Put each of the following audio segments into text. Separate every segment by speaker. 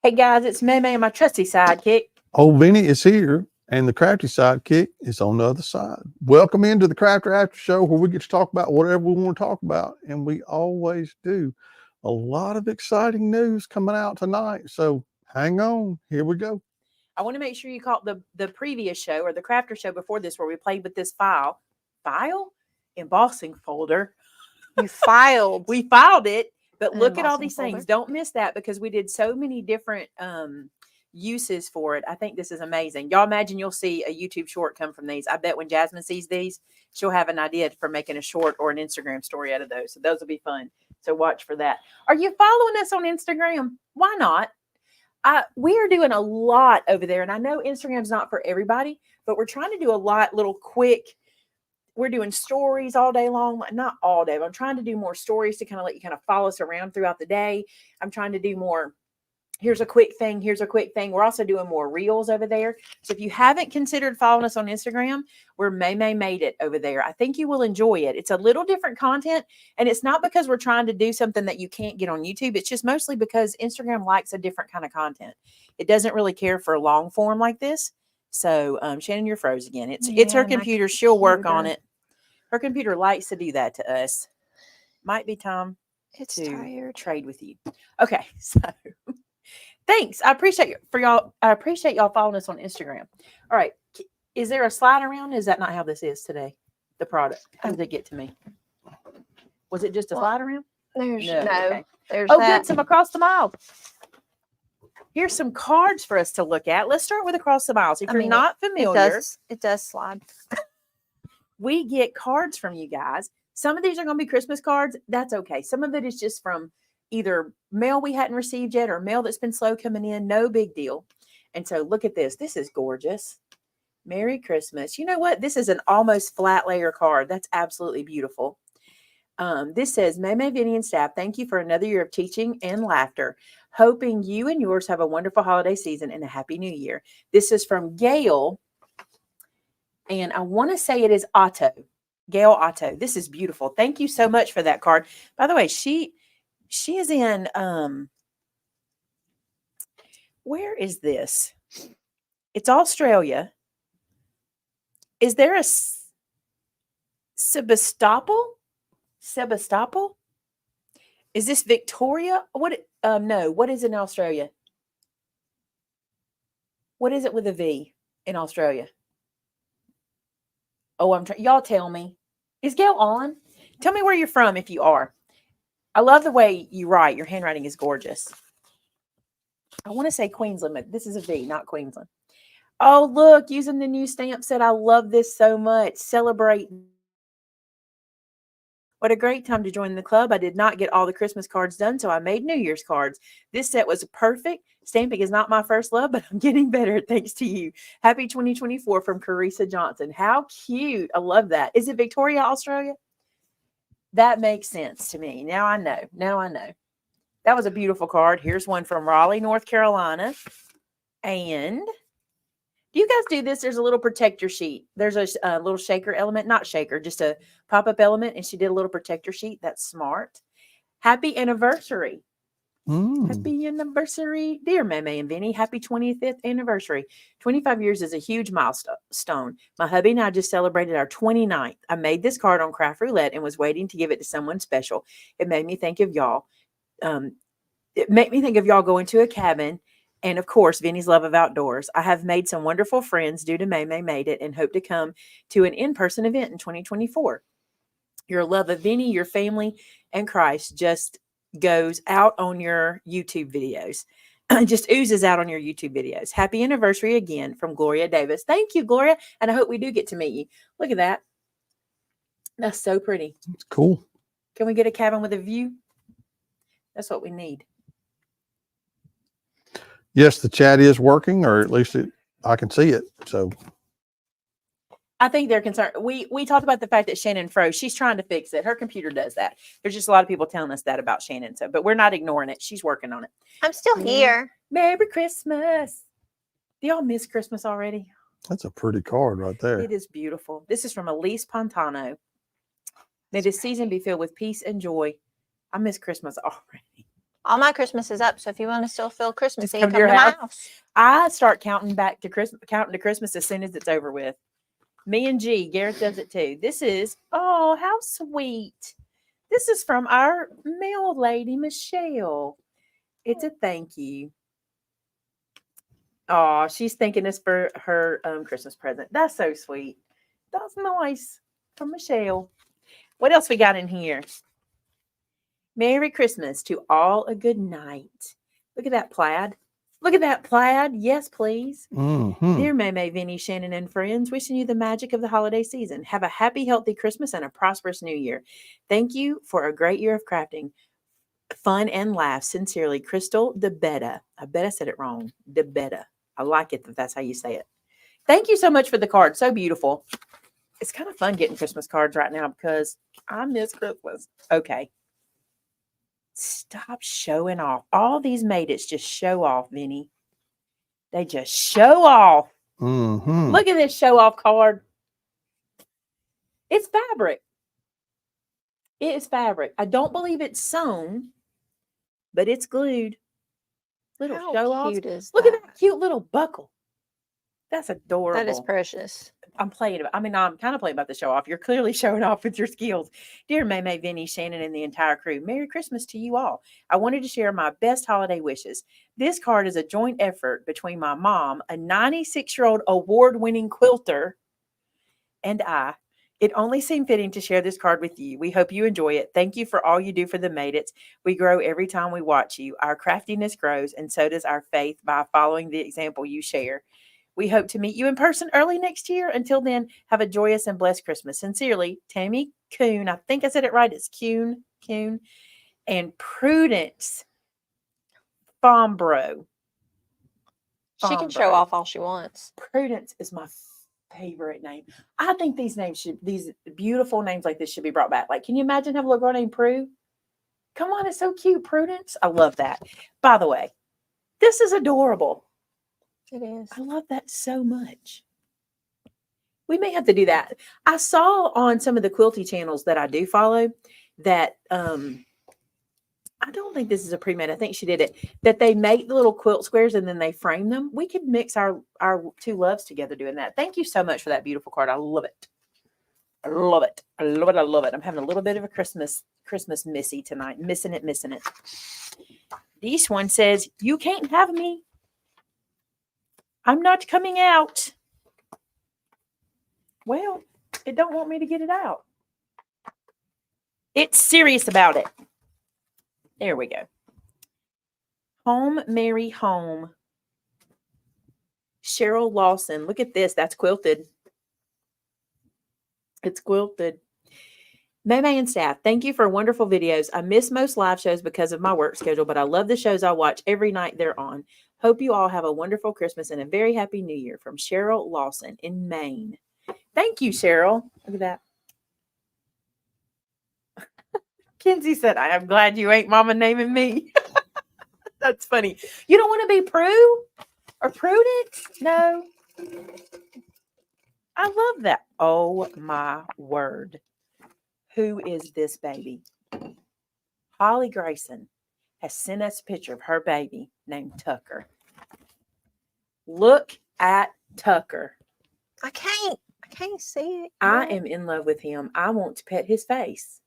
Speaker 1: Hey guys, it's Maymay and my trusty sidekick.
Speaker 2: Old Vinny is here, and the crafty sidekick is on the other side. Welcome into the Crafter After Show, where we get to talk about whatever we want to talk about, and we always do. A lot of exciting news coming out tonight, so hang on. Here we go.
Speaker 1: I want to make sure you caught the previous show or the Crafter show before this, where we played with this file embossing folder.
Speaker 3: You filed.
Speaker 1: We filed it, but
Speaker 3: An
Speaker 1: look at all
Speaker 3: embossing
Speaker 1: these
Speaker 3: folder.
Speaker 1: things. Don't miss that because we did so many different uses for it. I think this is amazing. Y'all imagine you'll see a YouTube short come from these. I bet when Jasmine sees these, she'll have an idea for making a short or an Instagram story out of those. So those will be fun. So watch for that. Are you following us on Instagram? Why not? We are doing a lot over there. And I know Instagram's not for everybody, but we're trying to do a lot, little quick. We're doing stories all day long. Not all day, but I'm trying to do more stories to kind of let you kind of follow us around throughout the day. I'm trying to do more. Here's a quick thing. Here's a quick thing. We're also doing more reels over there. So if you haven't considered following us on Instagram, we're Maymay Made It over there. I think you will enjoy it. It's a little different content. And it's not because we're trying to do something that you can't get on YouTube. It's just mostly because Instagram likes a different kind of content. It doesn't really care for long form like this. So Shannon, you're froze again. It's her computer. She'll work on it. Her computer likes to do that to us. Might be time to trade with you. Okay, so thanks. I appreciate y'all. I appreciate y'all following us on Instagram. All right, is there a slide around? Is that not how this is today? The product. How did it get to me? Was it just a slide around?
Speaker 3: There's
Speaker 1: Okay.
Speaker 3: There's
Speaker 1: good. Some across the mile. Here's some cards for us to look at. Let's start with across the miles. If you're not familiar,
Speaker 3: it does slide.
Speaker 1: we get cards from you guys. Some of these are going to be Christmas cards. That's okay. Some of it is just from either mail we hadn't received yet or mail that's been slow coming in. No big deal. And so look at this. This is gorgeous. Merry Christmas. You know what? This is an almost flat layer card. That's absolutely beautiful. This says, Maymay, Vinny, and staff, thank you for another year of teaching and laughter. Hoping you and yours have a wonderful holiday season and a happy new year. This is from Gail. And I want to say it is Otto. Gail Otto. This is beautiful. Thank you so much for that card. By the way, she is in, where is this? It's Australia. Is there a Sebastopol? Sebastopol? Is this Victoria? No, what is in Australia? What is it with a V in Australia? Oh, y'all tell me. Is Gail on? Tell me where you're from if you are. I love the way you write. Your handwriting is gorgeous. I want to say Queensland, but this is a V, not Queensland. Oh, look, using the new stamp set. I love this so much. Celebrate. What a great time to join the club. I did not get all the Christmas cards done, so I made New Year's cards. This set was perfect. Stamping is not my first love, but I'm getting better thanks to you. Happy 2024 from Carissa Johnson. How cute. I love that. Is it Victoria, Australia? That makes sense to me. Now I know. Now I know. That was a beautiful card. Here's one from Raleigh, North Carolina. And do you guys do this? There's a little protector sheet. There's a little shaker element, not shaker, just a pop-up element. And she did a little protector sheet. That's smart. Happy anniversary. Happy anniversary. Dear Maymay and Vinny, happy 25th anniversary. 25 years is a huge milestone. My hubby and I just celebrated our 29th. I made this card on Craft Roulette and was waiting to give it to someone special. It made me think of y'all. It made me think of y'all going to a cabin. And of course, Vinny's love of outdoors. I have made some wonderful friends due to Maymay Made It and hope to come to an in-person event in 2024. Your love of Vinny, your family, and Christ just goes out on your YouTube videos. Just oozes out on your YouTube videos. Happy anniversary again from Gloria Davis. Thank you, Gloria. And I hope we do get to meet you. Look at that. That's so pretty.
Speaker 2: It's cool.
Speaker 1: Can we get a cabin with a view? That's what we need.
Speaker 2: Yes, the chat is working, or at least I can see it. So
Speaker 1: I think they're concerned. We talked about the fact that Shannon froze. She's trying to fix it. Her computer does that. There's just a lot of people telling us that about Shannon. So, but we're not ignoring it. She's working on it.
Speaker 3: I'm still here.
Speaker 1: Merry Christmas. Do y'all miss Christmas already?
Speaker 2: that's a pretty card right there.
Speaker 1: It is beautiful. This is from Elise Pontano. May this season be filled with peace and joy. I miss Christmas already.
Speaker 3: All my Christmas is up, so if you want to still feel Christmassy,
Speaker 1: come
Speaker 3: come
Speaker 1: to your
Speaker 3: to my
Speaker 1: house.
Speaker 3: house.
Speaker 1: I start counting to Christmas as soon as it's over with. Me and G, Gareth does it too. This is, oh, how sweet. This is from our mail lady, Michelle. It's a thank you. Oh, she's thanking us for her Christmas present. That's so sweet. That's nice from Michelle. What else we got in here? Merry Christmas to all, a good night. Look at that plaid. Look at that plaid. Yes, please.
Speaker 2: Mhm.
Speaker 1: Dear Maymay, Vinny, Shannon, and friends, wishing you the magic of the holiday season. Have a happy, healthy Christmas and a prosperous new year. Thank you for a great year of crafting, fun, and laughs. Sincerely, Crystal DeBetta. I bet I said it wrong. DeBetta. I like it that that's how you say it. Thank you so much for the card. So beautiful. It's kind of fun getting Christmas cards right now because I miss Christmas. Okay. Stop showing off. All these made it's just show off, Vinny. They just show off.
Speaker 2: Mhm.
Speaker 1: Look at this show off card. It's fabric. It is fabric. I don't believe it's sewn, but it's glued. Little
Speaker 3: How
Speaker 1: show offs.
Speaker 3: cute is
Speaker 1: Look
Speaker 3: that?
Speaker 1: at that cute little buckle. That's adorable.
Speaker 3: That is precious.
Speaker 1: I'm kind of playing about the show off. You're clearly showing off with your skills. Dear Maymay, Vinny, Shannon, and the entire crew, Merry Christmas to you all. I wanted to share my best holiday wishes. This card is a joint effort between my mom, a 96-year-old award-winning quilter, and I. It only seemed fitting to share this card with you. We hope you enjoy it. Thank you for all you do for the Made It's. We grow every time we watch you. Our craftiness grows, and so does our faith by following the example you share. We hope to meet you in person early next year. Until then, have a joyous and blessed Christmas. Sincerely, Tammy Coon. I think I said it right. It's Coon, and Prudence Fombro.
Speaker 3: She can show
Speaker 1: Fombro.
Speaker 3: off all she wants.
Speaker 1: Prudence is my favorite name. I think these beautiful names like this should be brought back. Like, can you imagine having a little girl named Prue? Come on, it's so cute, Prudence. I love that. By the way, this is adorable.
Speaker 3: It is.
Speaker 1: I love that so much. We may have to do that. I saw on some of the quilty channels that I do follow that I don't think this is a pre-made. I think she did it. That they make the little quilt squares and then they frame them. We could mix our two loves together doing that. Thank you so much for that beautiful card. I love it. I love it. I love it. I love it. I'm having a little bit of a Christmas missy tonight. Missing it. This one says, "You can't have me. I'm not coming out." Well, it don't want me to get it out. It's serious about it. There we go. Home, Mary, home. Cheryl Lawson. Look at this. That's quilted. It's quilted. Maymay and staff, thank you for wonderful videos. I miss most live shows because of my work schedule, but I love the shows I watch every night they're on. Hope you all have a wonderful Christmas and a very happy New Year from Cheryl Lawson in Maine. Thank you, Cheryl. Look at that. Kenzie said, I am glad you ain't mama naming me. That's funny. You don't want to be Prue or Prudence? No. I love that. Oh, my word. Who is this baby? Holly Grayson has sent us a picture of her baby named Tucker. Look at Tucker.
Speaker 3: I can't see it.
Speaker 1: I
Speaker 3: yet.
Speaker 1: am in love with him. I want to pet his face.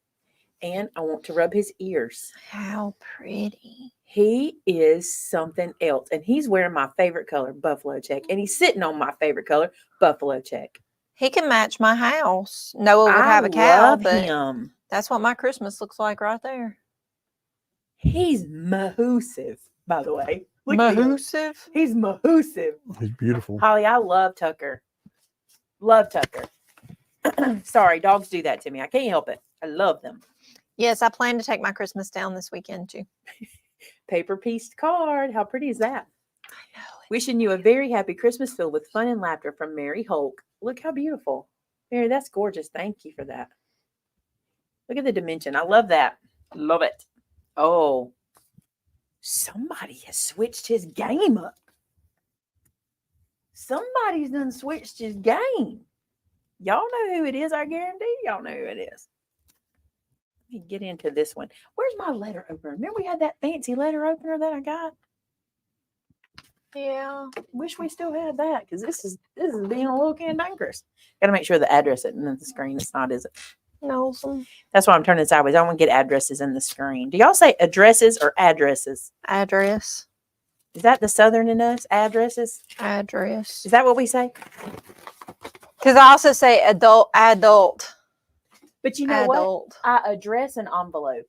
Speaker 1: And I want to rub his ears.
Speaker 3: How pretty.
Speaker 1: He is something else. And he's wearing my favorite color, buffalo check. And he's sitting on my favorite color, buffalo check.
Speaker 3: He can match my house. Noah would
Speaker 1: I
Speaker 3: have a cow,
Speaker 1: love
Speaker 3: but
Speaker 1: him.
Speaker 3: that's what my Christmas looks like right there.
Speaker 1: He's mahoosive, by the way. Look at him.
Speaker 3: Mahoosive?
Speaker 1: He's mahoosive.
Speaker 2: He's beautiful.
Speaker 1: Holly, I love Tucker. Love Tucker. Sorry, dogs do that to me. I can't help it. I love them.
Speaker 3: Yes, I plan to take my Christmas down this weekend too.
Speaker 1: Paper pieced card. How pretty is that?
Speaker 3: I know.
Speaker 1: Wishing you a very happy Christmas filled with fun and laughter from Mary Hulk. Look how beautiful. Mary, that's gorgeous. Thank you for that. Look at the dimension. I love that. Love it. Oh, somebody has switched his game up. Somebody's done switched his game. Y'all know who it is, I guarantee. Y'all know who it is. me get into this one. Where's my letter opener? Remember we had that fancy letter opener that I got?
Speaker 3: Yeah.
Speaker 1: Wish we still had that because this is being a little cantankerous. Got to make sure the address isn't in the screen. It's not, is it?
Speaker 3: No.
Speaker 1: That's why I'm turning sideways. I want to get addresses in the screen. Do y'all say addresses or addresses?
Speaker 3: Address.
Speaker 1: Is that the Southern in us? Addresses?
Speaker 3: Address.
Speaker 1: Is that what we say?
Speaker 3: Because I also say adult.
Speaker 1: But you know what?
Speaker 3: Adult.
Speaker 1: I address an envelope,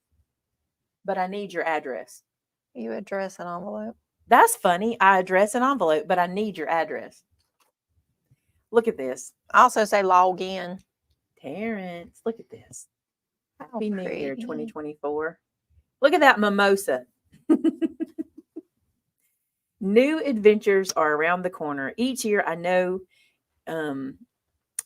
Speaker 1: but I need your address.
Speaker 3: You address an envelope.
Speaker 1: That's funny. I address an envelope, but I need your address. Look at this.
Speaker 3: I also say log in.
Speaker 1: Terrence, look at this.
Speaker 3: How
Speaker 1: Happy New Year
Speaker 3: pretty.
Speaker 1: 2024. Look at that mimosa. New adventures are around the corner. Each year I know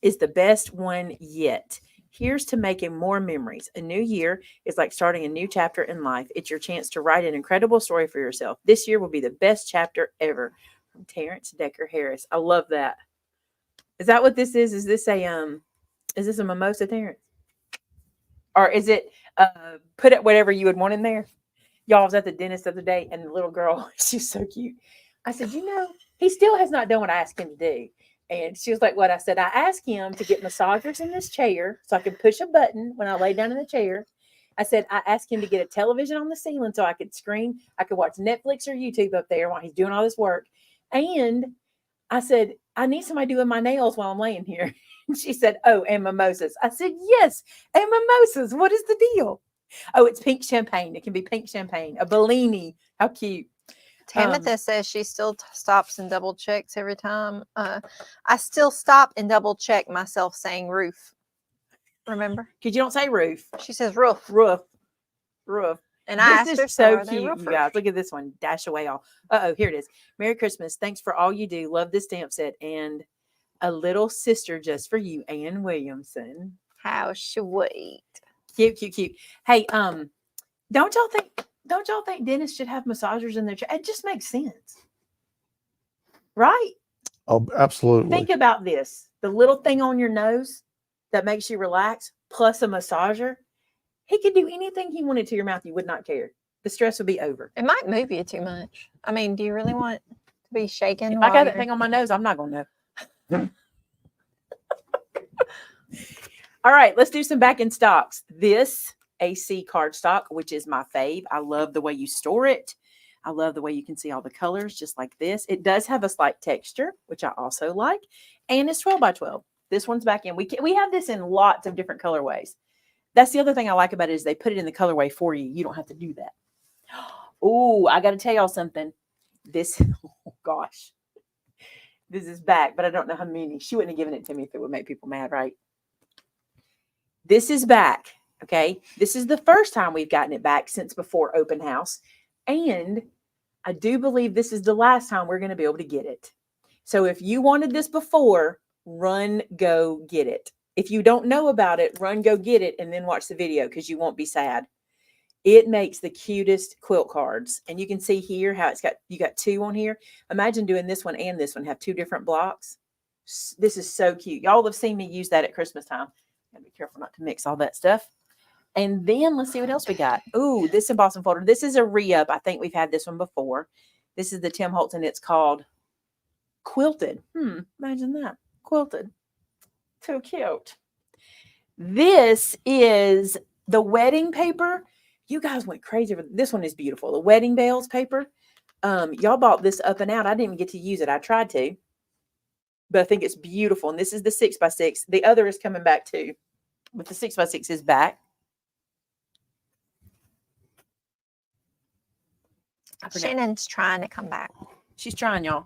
Speaker 1: is the best one yet. Here's to making more memories. A new year is like starting a new chapter in life. It's your chance to write an incredible story for yourself. This year will be the best chapter ever. From Terrence Decker Harris. I love that. Is that what this is? Is this a mimosa, Terrence? Or is it put it whatever you would want in there? Y'all, I was at the dentist the other day and the little girl, she's so cute. I said, he still has not done what I asked him to do. And she was like, what? I said, I asked him to get massagers in this chair so I could push a button when I lay down in the chair. I said, I asked him to get a television on the ceiling so I could screen. I could watch Netflix or YouTube up there while he's doing all this work. And I said, I need somebody doing my nails while I'm laying here. And she said, oh, and mimosas. I said, yes, and mimosas. What is the deal? Oh, it's pink champagne. It can be pink champagne. A Bellini. How cute.
Speaker 3: Tamitha says she still stops and double checks every time. I still stop and double check myself saying roof. Remember?
Speaker 1: Because you don't say roof.
Speaker 3: She says roof.
Speaker 1: Roof.
Speaker 3: And I asked
Speaker 1: This
Speaker 3: her,
Speaker 1: is so
Speaker 3: are they
Speaker 1: cute, you
Speaker 3: roofers?
Speaker 1: guys. Look at this one. Dash away all. Uh-oh, here it is. Merry Christmas. Thanks for all you do. Love this stamp set. And a little sister just for you, Ann Williamson.
Speaker 3: How sweet.
Speaker 1: Cute. Hey, don't y'all think dentists should have massagers in their chair? It just makes sense. Right?
Speaker 2: Oh, absolutely.
Speaker 1: Think about this. The little thing on your nose that makes you relax, plus a massager. He could do anything he wanted to your mouth. You would not care. The stress would be over.
Speaker 3: It might move you too much. I mean, do you really want to be shaken?
Speaker 1: If I got that thing on my nose, I'm not going to know. All right, let's do some back in stocks. This AC cardstock, which is my fave. I love the way you store it. I love the way you can see all the colors just like this. It does have a slight texture, which I also like. And it's 12 by 12. This one's back in. We have this in lots of different colorways. That's the other thing I like about it is they put it in the colorway for you. You don't have to do that. Oh, I got to tell y'all something. This, oh gosh. This is back, but I don't know how many. She wouldn't have given it to me if it would make people mad, right? This is back, okay? This is the first time we've gotten it back since before open house. And I do believe this is the last time we're going to be able to get it. So if you wanted this before, run, go get it. If you don't know about it, run, go get it, and then watch the video because you won't be sad. It makes the cutest quilt cards. And you can see here how you got two on here. Imagine doing this one and this one, have two different blocks. This is so cute. Y'all have seen me use that at Christmas time. Gotta be careful not to mix all that stuff. And then let's see what else we got. Ooh, this embossing folder. This is a re-up. I think we've had this one before. This is the Tim Holtz, and it's called Quilted. Imagine that. Quilted. So cute. This is the wedding paper. You guys went crazy. This one is beautiful. The wedding bells paper. Y'all bought this up and out. I didn't even get to use it. I tried to. But I think it's beautiful. And this is the 6x6. The other is coming back too. But the 6x6 is back.
Speaker 3: Shannon's trying to come back.
Speaker 1: She's trying, y'all.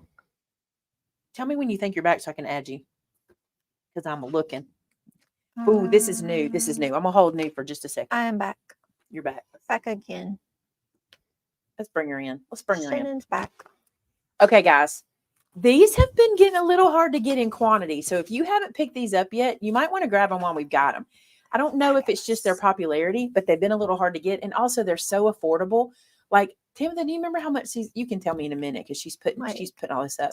Speaker 1: Tell me when you think you're back so I can add you. Because I'm looking. Ooh, this is new. This is new. I'm going to hold new for just a second.
Speaker 3: I am back.
Speaker 1: You're back.
Speaker 3: Back again.
Speaker 1: Let's bring her in. Let's bring her in.
Speaker 3: Shannon's back.
Speaker 1: Okay, guys. These have been getting a little hard to get in quantity. So if you haven't picked these up yet, you might want to grab them while we've got them. I don't know if it's just their popularity, but they've been a little hard to get. And also they're so affordable. Like, Timothy, do you remember how much you can tell me in a minute because she's putting all this up.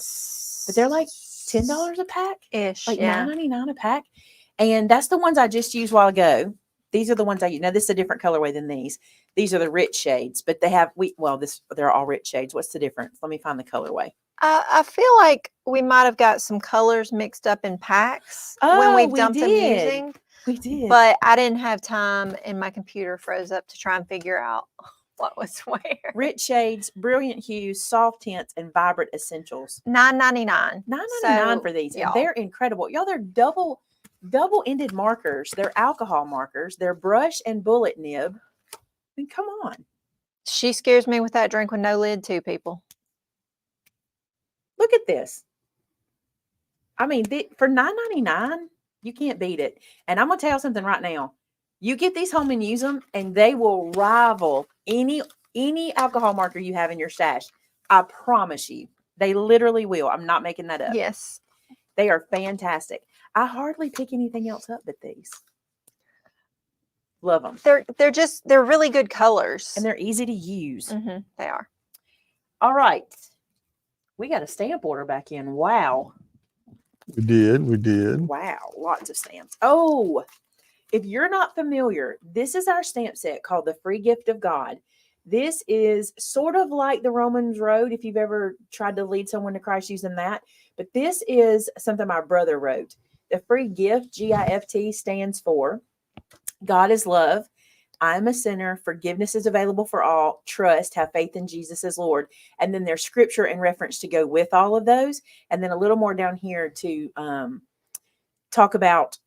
Speaker 1: But they're like $10 a pack.
Speaker 3: Ish.
Speaker 1: Like
Speaker 3: yeah.
Speaker 1: $9.99 a pack. And that's the ones I just used a while ago. These are the ones I use. Now, this is a different colorway than these. These are the rich shades, but they have, they're all rich shades. What's the difference? Let me find the colorway.
Speaker 3: I feel like we might have got some colors mixed up in packs when
Speaker 1: Oh,
Speaker 3: we
Speaker 1: we
Speaker 3: dumped them
Speaker 1: did.
Speaker 3: using,
Speaker 1: We did.
Speaker 3: but I didn't have time and my computer froze up to try and figure out what was where.
Speaker 1: Rich shades, brilliant hues, soft tints, and vibrant essentials.
Speaker 3: $9.99.
Speaker 1: $9.99 for these. And
Speaker 3: y'all,
Speaker 1: they're incredible. Y'all, they're double-ended markers. They're alcohol markers. They're brush and bullet nib. I mean, come on.
Speaker 3: she scares me with that drink with no lid too, people.
Speaker 1: Look at this. I mean, for $9.99, you can't beat it. And I'm going to tell you something right now. You get these home and use them, and they will rival any alcohol marker you have in your stash. I promise you. They literally will. I'm not making that up.
Speaker 3: Yes.
Speaker 1: They are fantastic. I hardly pick anything else up but these. Love them.
Speaker 3: They're really good colors.
Speaker 1: And they're easy to use.
Speaker 3: They are.
Speaker 1: All right. We got a stamp order back in. Wow.
Speaker 2: We did.
Speaker 1: Wow. Lots of stamps. Oh, if you're not familiar, this is our stamp set called the Free Gift of God. This is sort of like the Romans Road, if you've ever tried to lead someone to Christ using that. But this is something my brother wrote. The free gift, GIFT, stands for God is love. I'm a sinner. Forgiveness is available for all. Trust. Have faith in Jesus as Lord. And then there's scripture and reference to go with all of those. And then a little more down here to talk about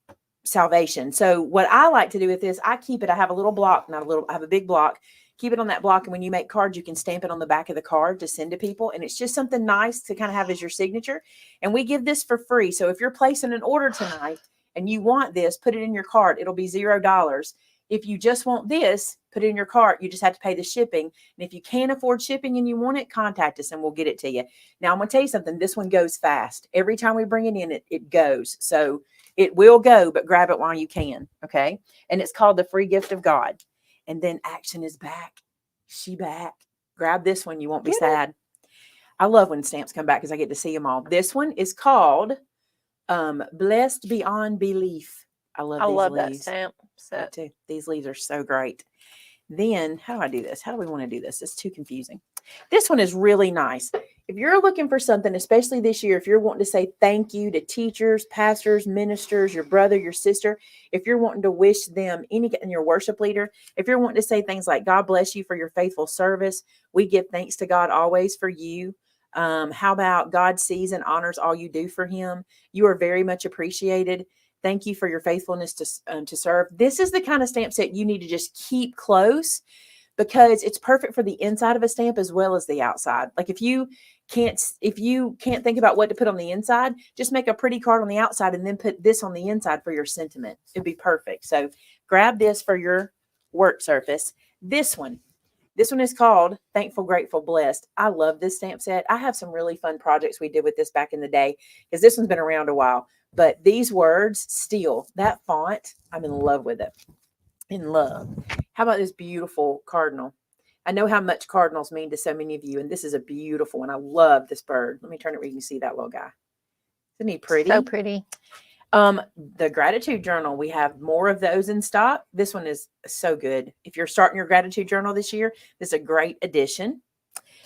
Speaker 1: salvation. So what I like to do with this, I keep it. I have a little block, I have a big block. Keep it on that block. And when you make cards, you can stamp it on the back of the card to send to people. And it's just something nice to kind of have as your signature. And we give this for free. So if you're placing an order tonight and you want this, put it in your cart. It'll be $0. If you just want this, put it in your cart. You just have to pay the shipping. And if you can't afford shipping and you want it, contact us and we'll get it to you. Now, I'm going to tell you something. This one goes fast. Every time we bring it in, it goes. So it will go, but grab it while you can. Okay. And it's called the Free Gift of God. And then Action is back. She back. Grab this one. You won't be sad. I love when stamps come back because I get to see them all. This one is called Blessed Beyond Belief. I love
Speaker 3: that
Speaker 1: leaves.
Speaker 3: stamp set
Speaker 1: too. These leaves are so great. Then how do I do this? How do we want to do this? It's too confusing. This one is really nice. If you're looking for something, especially this year, if you're wanting to say thank you to teachers, pastors, ministers, your brother, your sister, if you're wanting to wish them and your worship leader, if you're wanting to say things like God bless you for your faithful service, we give thanks to God always for you. How about God sees and honors all you do for him? You are very much appreciated. Thank you for your faithfulness to serve. This is the kind of stamp set you need to just keep close because it's perfect for the inside of a stamp as well as the outside. Like if you can't think about what to put on the inside, just make a pretty card on the outside and then put this on the inside for your sentiment. It'd be perfect. So grab this for your work surface. This one is called Thankful, Grateful, Blessed. I love this stamp set. I have some really fun projects we did with this back in the day because this one's been around a while. But these words still, that font, I'm in love with it. In love. How about this beautiful cardinal? I know how much cardinals mean to so many of you, and this is a beautiful one. I love this bird. Let me turn it where you can see that little guy. Isn't he pretty?
Speaker 3: So pretty.
Speaker 1: The gratitude journal, we have more of those in stock. This one is so good. If you're starting your gratitude journal this year, this is a great addition.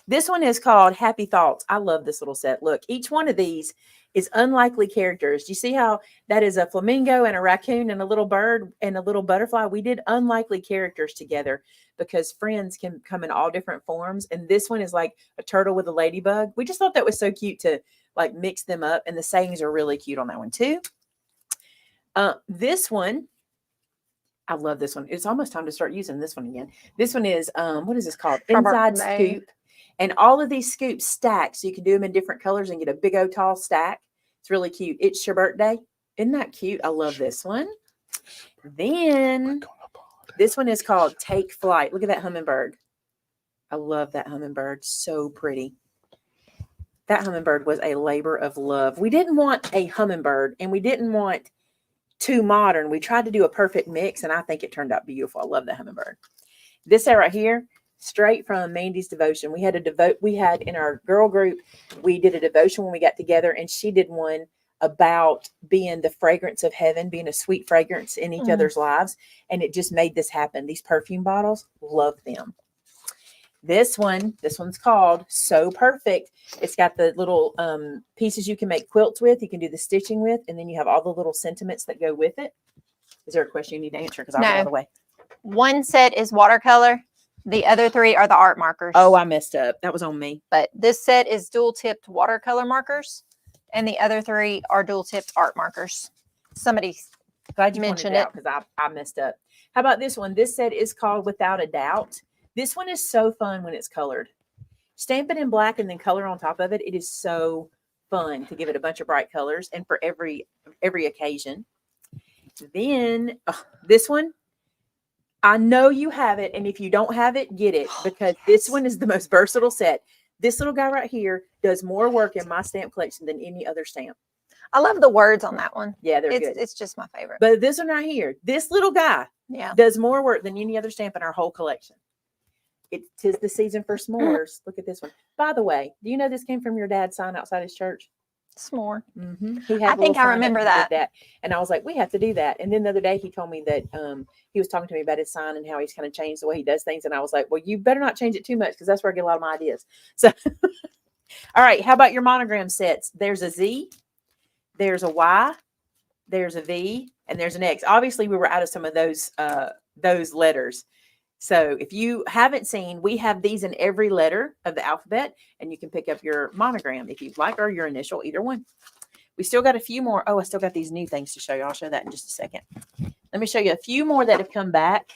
Speaker 1: This one is called Happy Thoughts. I love this little set. Look, each one of these is unlikely characters. Do you see how that is a flamingo and a raccoon and a little bird and a little butterfly? We did unlikely characters together because friends can come in all different forms. And this one is like a turtle with a ladybug. We just thought that was so cute to like mix them up. And the sayings are really cute on that one too. This one, I love this one. It's almost time to start using this one again. This one is, what is this called? Inside Scoop. And all of these scoops stack, so you can do them in different colors and get a big old tall stack. It's really cute. It's your birthday. Isn't that cute? I love this one. Then this one is called Take Flight. Look at that hummingbird. I love that hummingbird. So pretty. That hummingbird was a labor of love. We didn't want a hummingbird and we didn't want too modern. We tried to do a perfect mix and I think it turned out beautiful. I love the hummingbird. This set right here, straight from Mandy's devotion. We had in our girl group, we did a devotion when we got together and she did one about being the fragrance of heaven, being a sweet fragrance in each
Speaker 3: Mm.
Speaker 1: other's lives. And it just made this happen. These perfume bottles, love them. This one's called So Perfect. It's got the little pieces you can make quilts with, you can do the stitching with, and then you have all the little sentiments that go with it. Is there a question you need to answer? Because I'll get out of the way.
Speaker 3: One set is watercolor. The other 3 are the art markers.
Speaker 1: Oh, I messed up. That was on me.
Speaker 3: But this set is dual tipped watercolor markers, and the other 3 are dual tipped art markers. Somebody
Speaker 1: Glad you
Speaker 3: mentioned
Speaker 1: pointed it out because I messed up. How about this one? This set is called Without a Doubt. This one is so fun when it's colored. Stamp it in black and then color on top of it. It is so fun to give it a bunch of bright colors and for every occasion. Then this one, I know you have it, and if you don't have it, get it, because this one is the most versatile set. This little guy right here does more work in my stamp collection than any other stamp.
Speaker 3: I love the words on that one.
Speaker 1: Yeah, they're good.
Speaker 3: It's just my favorite.
Speaker 1: But this one right here, this little guy does more work than any other stamp in our whole collection. It 'tis the season for s'mores. Look at this one. By the way, do you know this came from your dad's sign outside his church?
Speaker 3: S'more.
Speaker 1: Mm-hmm. He had
Speaker 3: I think I remember that.
Speaker 1: And I was like, we have to do that. And then the other day he told me that he was talking to me about his sign and how he's kind of changed the way he does things. And I was like, well, you better not change it too much because that's where I get a lot of my ideas. So, all right. How about your monogram sets? There's a Z, there's a Y, there's a V, and there's an X. Obviously, we were out of some of those letters. So if you haven't seen, we have these in every letter of the alphabet, and you can pick up your monogram if you'd like, or your initial, either one. We still got a few more. Oh, I still got these new things to show you. I'll show that in just a second. Let me show you a few more that have come back.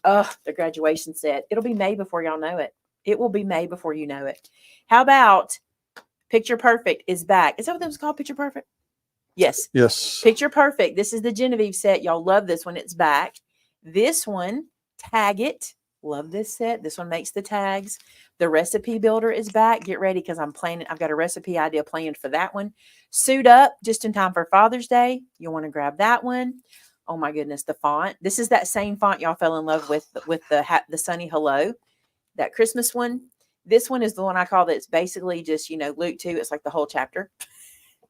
Speaker 1: Oh, the graduation set. It'll be May before y'all know it. It will be May before you know it. How about Picture Perfect is back? Is that what that was called, Picture Perfect? Yes.
Speaker 2: Yes.
Speaker 1: Picture Perfect. This is the Genevieve set. Y'all love this one. It's back. This one, Tag It. Love this set. This one makes the tags. The recipe builder is back. Get ready because I'm planning. I've got a recipe idea planned for that one. Suit Up just in time for Father's Day. You'll want to grab that one. Oh my goodness, the font. This is that same font y'all fell in love with the Sunny Hello, that Christmas one. This one is the one I call that's basically just, Luke 2. It's like the whole chapter.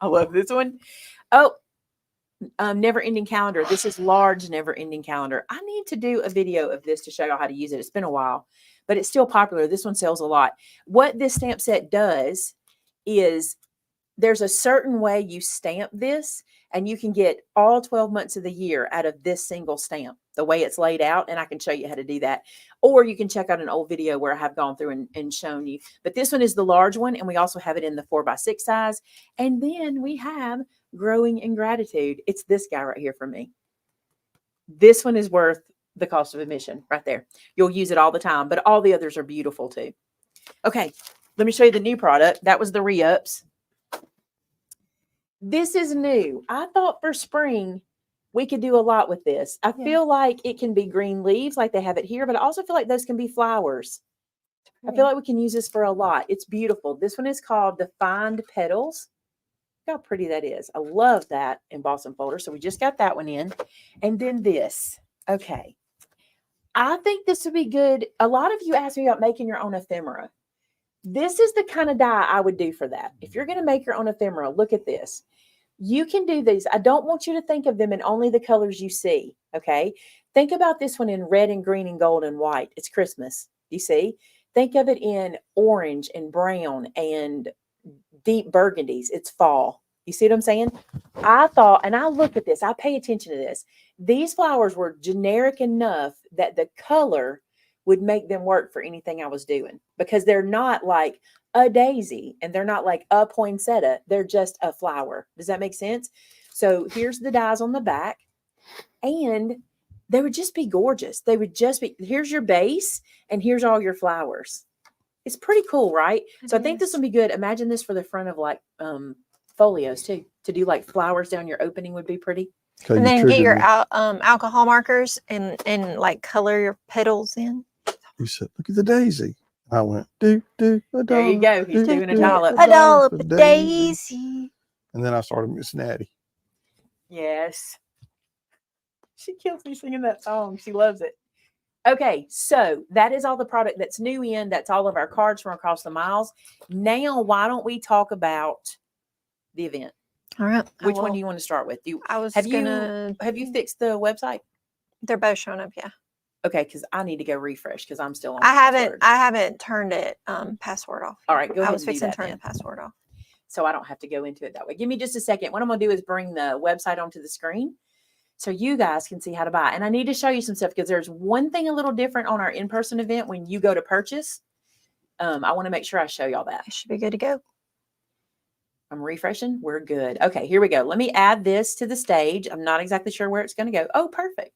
Speaker 1: I love this one. Oh, Never Ending Calendar. This is large Never Ending Calendar. I need to do a video of this to show y'all how to use it. It's been a while, but it's still popular. This one sells a lot. What this stamp set does is there's a certain way you stamp this, and you can get all 12 months of the year out of this single stamp, the way it's laid out, and I can show you how to do that. Or you can check out an old video where I have gone through and shown you. But this one is the large one, and we also have it in the 4x6 size. And then we have Growing in Gratitude. It's this guy right here for me. This one is worth the cost of admission right there. You'll use it all the time, but all the others are beautiful too. Okay, let me show you the new product. That was the re-ups. This is new. I thought for spring we could do a lot with this. I feel like it can be green leaves like they have it here, but I also feel like those can be flowers. I feel like we can use this for a lot. It's beautiful. This one is called Defined Petals. Look how pretty that is. I love that embossing folder. So we just got that one in. And then this. Okay. I think this would be good. A lot of you asked me about making your own ephemera. This is the kind of die I would do for that. If you're going to make your own ephemera, look at this. You can do these. I don't want you to think of them in only the colors you see. Okay. Think about this one in red and green and gold and white. It's Christmas. You see? Think of it in orange and brown and deep burgundies. It's fall. You see what I'm saying? I thought, and I look at this, I pay attention to this. These flowers were generic enough that the color would make them work for anything I was doing, because they're not like a daisy and they're not like a poinsettia. They're just a flower. Does that make sense? So here's the dies on the back, and they would just be gorgeous. They would just be, here's your base and here's all your flowers. It's pretty cool, right? So I think this will be good. Imagine this for the front of like folios too. To do like flowers down your opening would be pretty.
Speaker 2: Okay,
Speaker 3: And then get your
Speaker 2: me.
Speaker 3: alcohol markers and like color your petals in.
Speaker 2: He said, "Look at the daisy." I went, "Do a dollop."
Speaker 1: There you go. He's doing a dollop.
Speaker 3: A dollop of daisy.
Speaker 2: And then I started Miss Natty.
Speaker 1: Yes. She kills me singing that song. She loves it. Okay, so that is all the product that's new in. That's all of our cards from across the miles. Now, why don't we talk about the event?
Speaker 3: All right.
Speaker 1: Which one do you want to start with?
Speaker 3: I was
Speaker 1: have
Speaker 3: gonna.
Speaker 1: you fixed the website?
Speaker 3: They're both showing up. Yeah.
Speaker 1: Okay, because I need to go refresh because I'm still on.
Speaker 3: I
Speaker 1: password.
Speaker 3: haven't turned it password off.
Speaker 1: All right, go ahead.
Speaker 3: I was
Speaker 1: and do
Speaker 3: fixing
Speaker 1: that
Speaker 3: to turn
Speaker 1: then.
Speaker 3: the password off.
Speaker 1: So I don't have to go into it that way. Give me just a second. What I'm going to do is bring the website onto the screen so you guys can see how to buy. And I need to show you some stuff because there's one thing a little different on our in-person event when you go to purchase. I want to make sure I show y'all that.
Speaker 3: It should be good to go.
Speaker 1: I'm refreshing. We're good. Okay, here we go. Let me add this to the stage. I'm not exactly sure where it's going to go. Oh, perfect.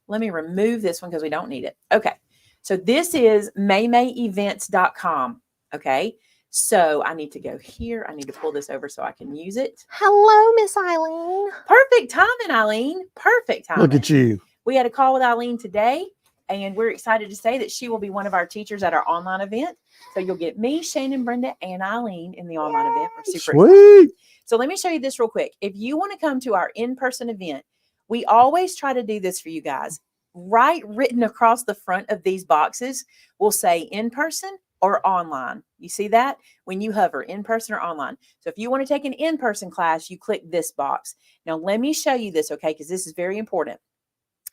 Speaker 1: Let me remove this one because we don't need it. Okay, so this is maymayevents.com. Okay. So I need to go here. I need to pull this over so I can use it.
Speaker 3: Hello, Miss Eileen.
Speaker 1: Perfect timing, Eileen. Perfect timing.
Speaker 2: Look at you.
Speaker 1: We had a call with Eileen today, and we're excited to say that she will be one of our teachers at our online event. So you'll get me, Shannon, Brenda, and Eileen in the online event. We're super excited.
Speaker 2: Sweet.
Speaker 1: So let me show you this real quick. If you want to come to our in-person event, we always try to do this for you guys. Written across the front of these boxes will say in-person or online. You see that? When you hover, in-person or online. So if you want to take an in-person class, you click this box. Now, let me show you this, okay? Because this is very important.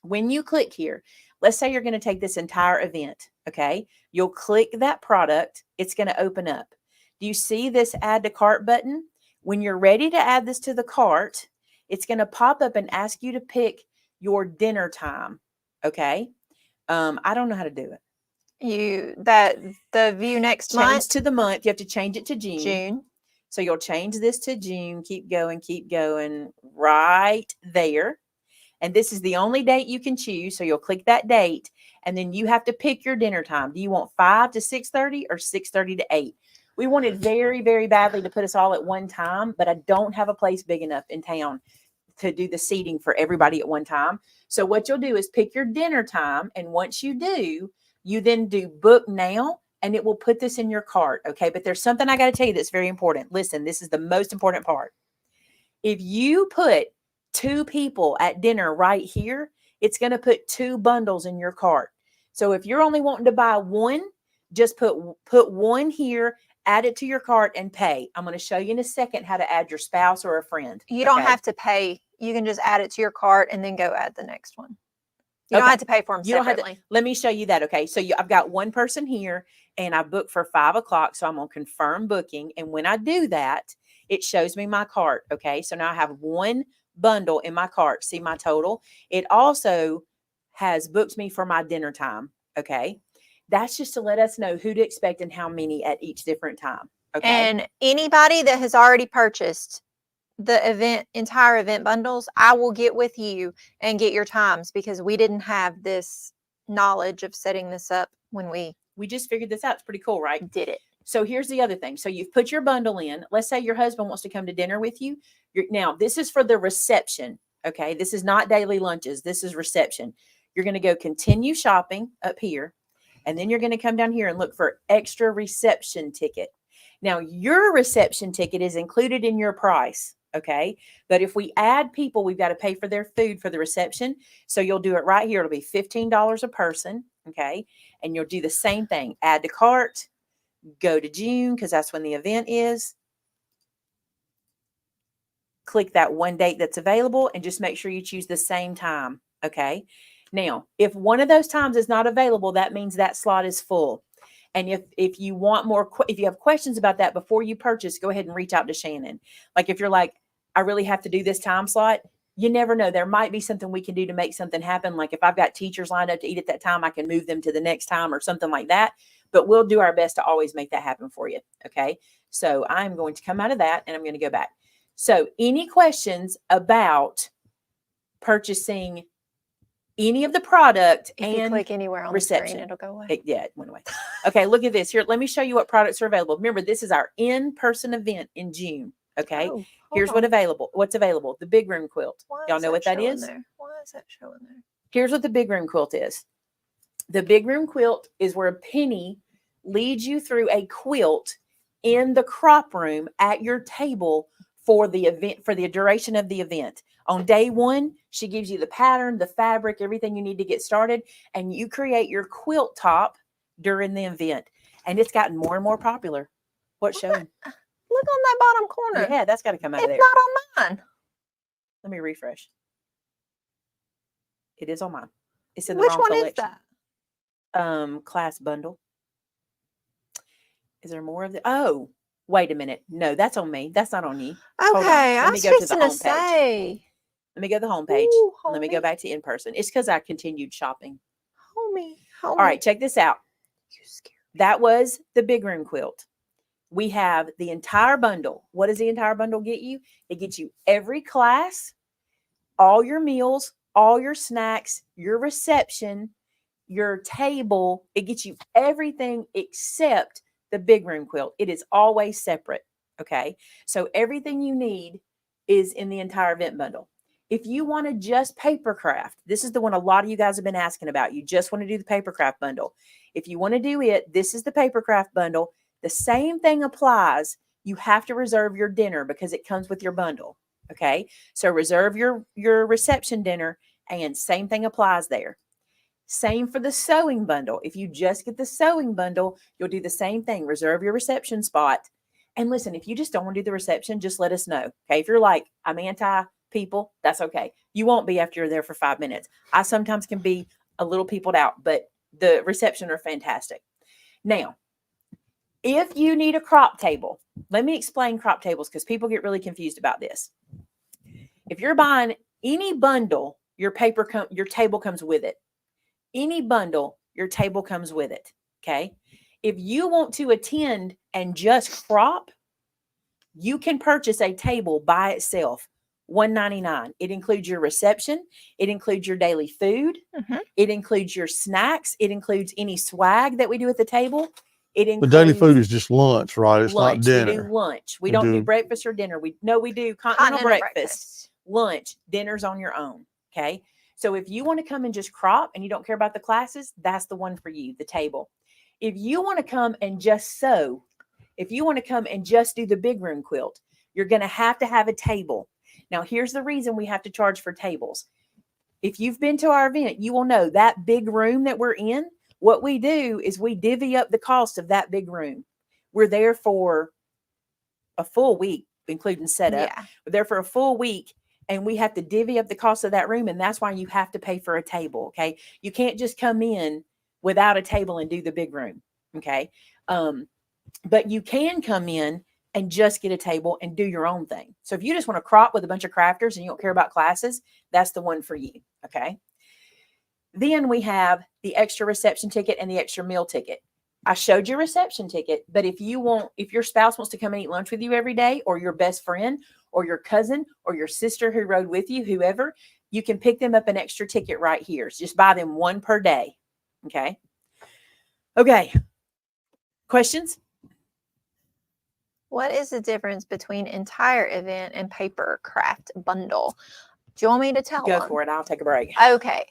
Speaker 1: When you click here, let's say you're going to take this entire event, okay? You'll click that product. It's going to open up. Do you see this add to cart button? When you're ready to add this to the cart, it's going to pop up and ask you to pick your dinner time, okay? I don't know how to do it.
Speaker 3: The view next
Speaker 1: Change
Speaker 3: month
Speaker 1: to the month. You have to change it to June.
Speaker 3: June.
Speaker 1: So you'll change this to June. Keep going right there. And this is the only date you can choose. So you'll click that date and then you have to pick your dinner time. Do you want 5 to 6:30 or 6:30 to 8? We wanted very, very badly to put us all at one time, but I don't have a place big enough in town to do the seating for everybody at one time. So what you'll do is pick your dinner time. And once you do, you then do book now and it will put this in your cart. Okay. But there's something I got to tell you that's very important. Listen, this is the most important part. If you put 2 people at dinner right here, it's going to put 2 bundles in your cart. So if you're only wanting to buy one, just put one here, add it to your cart and pay. I'm going to show you in a second how to add your spouse or a friend.
Speaker 3: You don't have to pay. You can just add it to your cart and then go add the next one. You don't have to pay for them separately.
Speaker 1: Let me show you that. Okay. So I've got one person here and I booked for 5 o'clock. So I'm going to confirm booking. And when I do that, it shows me my cart. Okay. So now I have one bundle in my cart. See my total. It also has booked me for my dinner time. Okay. That's just to let us know who to expect and how many at each different time. Okay.
Speaker 3: And anybody that has already purchased the entire event bundles, I will get with you and get your times because we didn't have this knowledge of setting this up when we
Speaker 1: just figured this out. It's pretty cool, right?
Speaker 3: Did it.
Speaker 1: So here's the other thing. So you've put your bundle in. Let's say your husband wants to come to dinner with you. Now, this is for the reception. Okay. This is not daily lunches. This is reception. You're going to go continue shopping up here. And then you're going to come down here and look for extra reception ticket. Now, your reception ticket is included in your price. Okay. But if we add people, we've got to pay for their food for the reception. So you'll do it right here. It'll be $15 a person. Okay. And you'll do the same thing. Add to cart. Go to June because that's when the event is. Click that one date that's available and just make sure you choose the same time. Okay. Now, if one of those times is not available, that means that slot is full. And if you want more, if you have questions about that before you purchase, go ahead and reach out to Shannon. Like if you're like, I really have to do this time slot, you never know. There might be something we can do to make something happen. Like if I've got teachers lined up to eat at that time, I can move them to the next time or something like that. But we'll do our best to always make that happen for you. Okay. So I'm going to come out of that and I'm going to go back. So any questions about purchasing any of the product
Speaker 3: if you click anywhere on
Speaker 1: reception,
Speaker 3: the screen, it'll go away.
Speaker 1: It went away. Okay, look at this. Here, let me show you what products are available. Remember, this is our in-person event in June. Okay, here's what's available. The big room quilt. Y'all know what that is?
Speaker 3: Why is that showing there?
Speaker 1: Here's what the big room quilt is. The big room quilt is where Penny leads you through a quilt in the crop room at your table for the event, for the duration of the event. On day 1, she gives you the pattern, the fabric, everything you need to get started, and you create your quilt top during the event. And it's gotten more and more popular. What's showing?
Speaker 3: Look on that bottom corner.
Speaker 1: Yeah, that's got to come out
Speaker 3: It's
Speaker 1: of there.
Speaker 3: not on mine.
Speaker 1: Let me refresh. It is on mine. It's in the
Speaker 3: Which
Speaker 1: wrong
Speaker 3: one
Speaker 1: collection.
Speaker 3: is that?
Speaker 1: Class bundle. Is there more of the? Oh, wait a minute. No, that's on me. That's not on you. Hold on.
Speaker 3: Okay,
Speaker 1: Let
Speaker 3: I
Speaker 1: me
Speaker 3: was
Speaker 1: go to the
Speaker 3: fixing to
Speaker 1: home page.
Speaker 3: say.
Speaker 1: Let me go to the home page.
Speaker 3: Ooh,
Speaker 1: Let me go
Speaker 3: homie.
Speaker 1: back to in person. It's because I continued shopping.
Speaker 3: Homie.
Speaker 1: All right, check this out.
Speaker 3: You scared.
Speaker 1: That was the big room quilt. We have the entire bundle. What does the entire bundle get you? It gets you every class, all your meals, all your snacks, your reception, your table. It gets you everything except the big room quilt. It is always separate. Okay. So everything you need is in the entire event bundle. If you want to just paper craft, this is the one a lot of you guys have been asking about. You just want to do the paper craft bundle. If you want to do it, this is the paper craft bundle. The same thing applies. You have to reserve your dinner because it comes with your bundle. Okay. So reserve your reception dinner, and same thing applies there. Same for the sewing bundle. If you just get the sewing bundle, you'll do the same thing. Reserve your reception spot. And listen, if you just don't want to do the reception, just let us know. Okay. If you're like, I'm anti people, that's okay. You won't be after you're there for 5 minutes. I sometimes can be a little peopled out, but the reception are fantastic. Now, if you need a crop table, let me explain crop tables because people get really confused about this. If you're buying any bundle, your table comes with it. Any bundle, your table comes with it. Okay. If you want to attend and just crop, you can purchase a table by itself, $199. It includes your reception. It includes your daily food.
Speaker 3: Mm-hmm.
Speaker 1: It includes your snacks. It includes any swag that we do at the table. It
Speaker 2: The
Speaker 1: includes
Speaker 2: daily food is just lunch, right? It's
Speaker 1: lunch.
Speaker 2: not dinner.
Speaker 1: We do lunch. We
Speaker 2: We
Speaker 1: don't do
Speaker 2: do-
Speaker 1: breakfast or dinner. We do continental breakfast, lunch, dinner's on your own. Okay. So if you want to come and just crop and you don't care about the classes, that's the one for you, the table. If you want to come and just sew, if you want to come and just do the big room quilt, you're going to have a table. Now, here's the reason we have to charge for tables. If you've been to our event, you will know that big room that we're in, what we do is we divvy up the cost of that big room. We're there for a full week, including setup.
Speaker 3: Yeah.
Speaker 1: We're there for a full week, and we have to divvy up the cost of that room. And that's why you have to pay for a table. Okay. You can't just come in without a table and do the big room. Okay. But you can come in and just get a table and do your own thing. So if you just want to crop with a bunch of crafters and you don't care about classes, that's the one for you. Okay. Then we have the extra reception ticket and the extra meal ticket. I showed you a reception ticket, but if your spouse wants to come and eat lunch with you every day, or your best friend or your cousin or your sister who rode with you, whoever, you can pick them up an extra ticket right here. So just buy them one per day. Okay. Okay. Questions?
Speaker 3: What is the difference between entire event and paper craft bundle? Do you want me to tell
Speaker 1: Go
Speaker 3: them?
Speaker 1: for it. I'll take a break.
Speaker 3: Okay.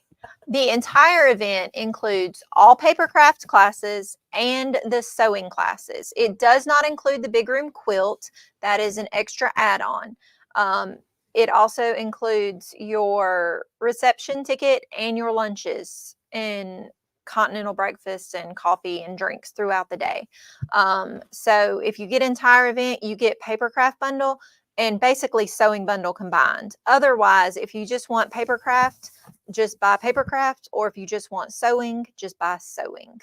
Speaker 3: The entire event includes all paper craft classes and the sewing classes. It does not include the big room quilt. That is an extra add-on. It also includes your reception ticket and your lunches and continental breakfast and coffee and drinks throughout the day. So if you get entire event, you get paper craft bundle and basically sewing bundle combined. Otherwise, if you just want paper craft, just buy paper craft, or if you just want sewing, just buy sewing.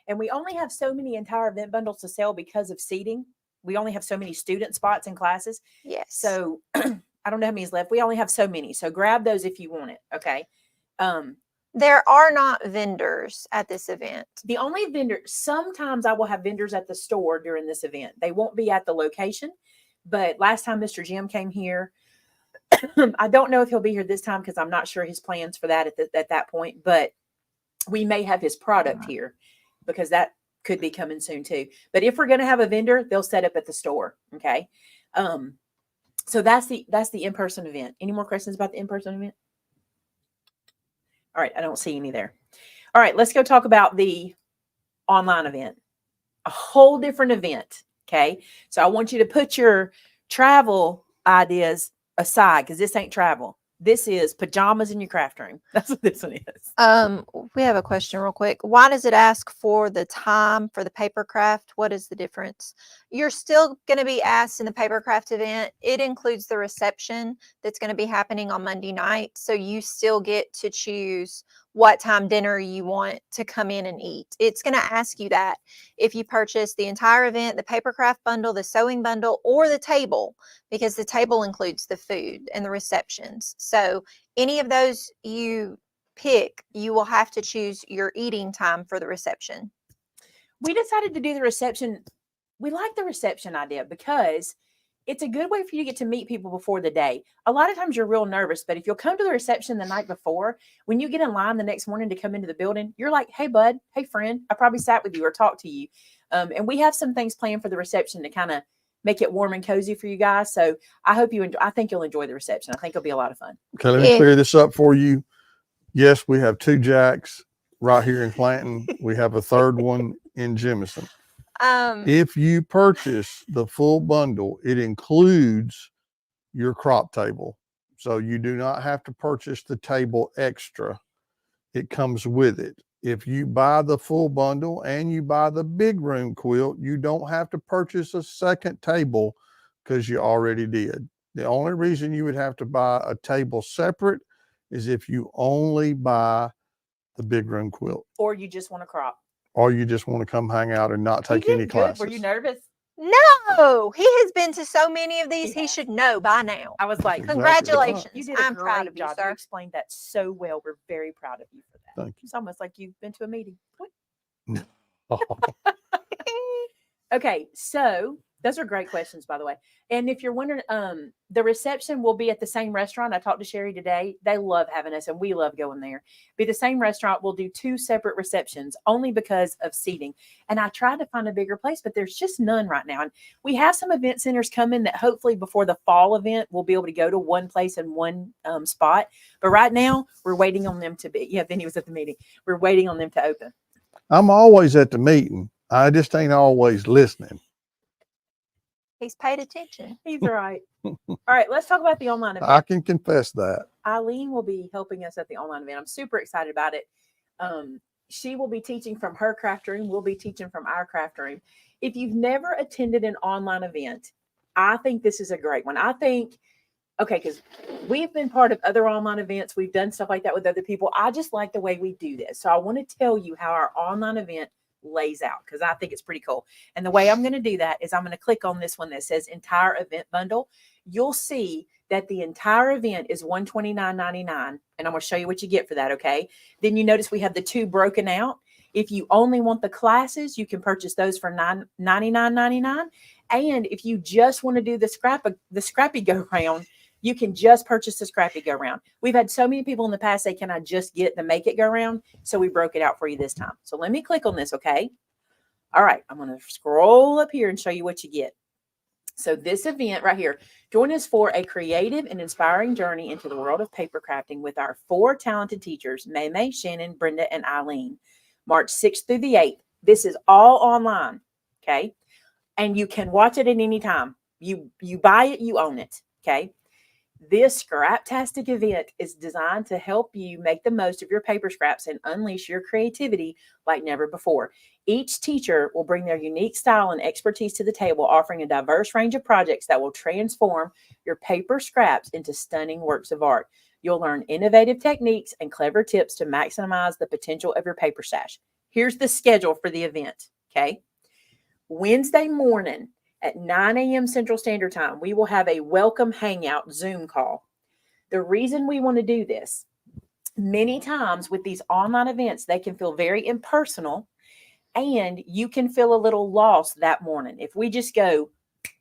Speaker 1: And we only have so many entire event bundles to sell because of seating. We only have so many student spots in classes.
Speaker 3: Yes.
Speaker 1: So I don't know how many is left. We only have so many. So grab those if you want it. Okay.
Speaker 3: There are not vendors at this event.
Speaker 1: The only vendor, sometimes I will have vendors at the store during this event. They won't be at the location. But last time Mr. Jim came here, I don't know if he'll be here this time because I'm not sure his plans for that at that point. But we may have his product here because that could be coming soon too. But if we're going to have a vendor, they'll set up at the store. Okay. So that's the in-person event. Any more questions about the in-person event? All right. I don't see any there. All right. Let's go talk about the online event. A whole different event. Okay. So I want you to put your travel ideas aside because this ain't travel. This is pajamas in your craft room. That's what this one is.
Speaker 3: We have a question real quick. Why does it ask for the time for the paper craft? What is the difference? You're still going to be asked in the paper craft event. It includes the reception that's going to be happening on Monday night. So you still get to choose what time dinner you want to come in and eat. It's going to ask you that if you purchase the entire event, the paper craft bundle, the sewing bundle, or the table, because the table includes the food and the receptions. So any of those you pick, you will have to choose your eating time for the reception.
Speaker 1: We decided to do the reception. We like the reception idea because it's a good way for you to get to meet people before the day. A lot of times you're real nervous, but if you'll come to the reception the night before, when you get in line the next morning to come into the building, you're like, hey, bud, hey, friend, I probably sat with you or talked to you. And we have some things planned for the reception to kind of make it warm and cozy for you guys. So I hope you enjoy. I think you'll enjoy the reception. I think it'll be a lot of fun.
Speaker 2: Okay, let me clear this up for you. Yes, we have 2 Jacks right here in Clanton. We have a third one in Jemison. If you purchase the full bundle, it includes your crop table. So you do not have to purchase the table extra. It comes with it. If you buy the full bundle and you buy the big room quilt, you don't have to purchase a second table because you already did. The only reason you would have to buy a table separate is if you only buy the big room quilt.
Speaker 1: Or you just want to crop.
Speaker 2: Or you just want to come hang out and not take any classes.
Speaker 1: Were you nervous?
Speaker 3: No, he has been to so many of these.
Speaker 1: He
Speaker 3: He should know by now.
Speaker 1: I was like,
Speaker 2: Exactly
Speaker 3: Congratulations.
Speaker 1: you did a
Speaker 3: I'm
Speaker 1: great
Speaker 3: proud of you,
Speaker 1: job. You
Speaker 3: sir.
Speaker 1: explained that so well. We're very proud of you for that.
Speaker 2: Thank you.
Speaker 1: It's almost like you've been to a meeting. What?
Speaker 2: Oh,
Speaker 1: Okay, so those are great questions, by the way. And if you're wondering, the reception will be at the same restaurant. I talked to Sherry today. They love having us, and we love going there. Be the same restaurant. We'll do 2 separate receptions only because of seating. And I tried to find a bigger place, but there's just none right now. And we have some event centers coming that hopefully before the fall event, we'll be able to go to one place in one spot. But right now, we're waiting on them to be. Yeah, Vinny was at the meeting. We're waiting on them to open.
Speaker 2: I'm always at the meeting. I just ain't always listening.
Speaker 3: He's paid attention.
Speaker 1: He's right. All right, let's talk about the online event.
Speaker 2: I can confess that.
Speaker 1: Eileen will be helping us at the online event. I'm super excited about it. She will be teaching from her craft room. We'll be teaching from our craft room. If you've never attended an online event, I think this is a great one. I think, okay, because we've been part of other online events. We've done stuff like that with other people. I just like the way we do this. So I want to tell you how our online event lays out because I think it's pretty cool. And the way I'm going to do that is I'm going to click on this one that says entire event bundle. You'll see that the entire event is $129.99, and I'm going to show you what you get for that. Okay. Then you notice we have the 2 broken out. If you only want the classes, you can purchase those for $99.99. And if you just want to do the Scrappy go round, you can just purchase the Scrappy go round. We've had so many people in the past say, can I just get the Make It go round? So we broke it out for you this time. So let me click on this, okay? All right, I'm going to scroll up here and show you what you get. So this event right here, join us for a creative and inspiring journey into the world of paper crafting with our 4 talented teachers, Maymay, Shannon, Brenda, and Eileen, March 6th through the 8th. This is all online, okay? And you can watch it at any time. You buy it, you own it, okay? This Scrap-tastic event is designed to help you make the most of your paper scraps and unleash your creativity like never before. Each teacher will bring their unique style and expertise to the table, offering a diverse range of projects that will transform your paper scraps into stunning works of art. You'll learn innovative techniques and clever tips to maximize the potential of your paper stash. Here's the schedule for the event, okay? Wednesday morning, at 9 a.m. Central Standard Time, we will have a welcome hangout Zoom call. The reason we want to do this, many times with these online events, they can feel very impersonal and you can feel a little lost that morning. If we just go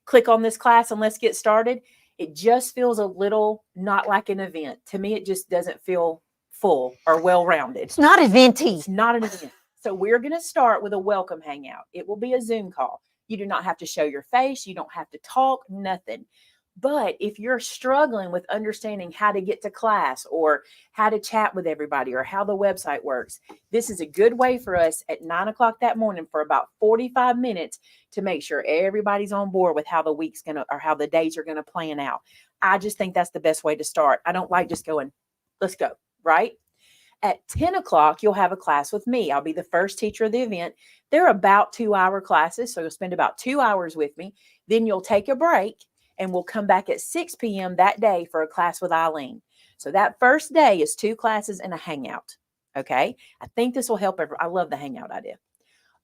Speaker 1: click on this class and let's get started, it just feels a little not like an event. To me, it just doesn't feel full or well-rounded.
Speaker 3: It's not eventy.
Speaker 1: It's not an event. So we're going to start with a welcome hangout. It will be a Zoom call. You do not have to show your face. You don't have to talk, nothing. But if you're struggling with understanding how to get to class or how to chat with everybody or how the website works, this is a good way for us at 9 o'clock that morning for about 45 minutes to make sure everybody's on board with how the week's going to, or how the days are going to plan out. I just think that's the best way to start. I don't like just going, let's go, right? At 10 o'clock, you'll have a class with me. I'll be the first teacher of the event. They're about 2-hour classes, so you'll spend about 2 hours with me. Then you'll take a break, and we'll come back at 6 p.m. that day for a class with Eileen. So that first day is 2 classes and a hangout, okay? I think this will help. I love the hangout idea.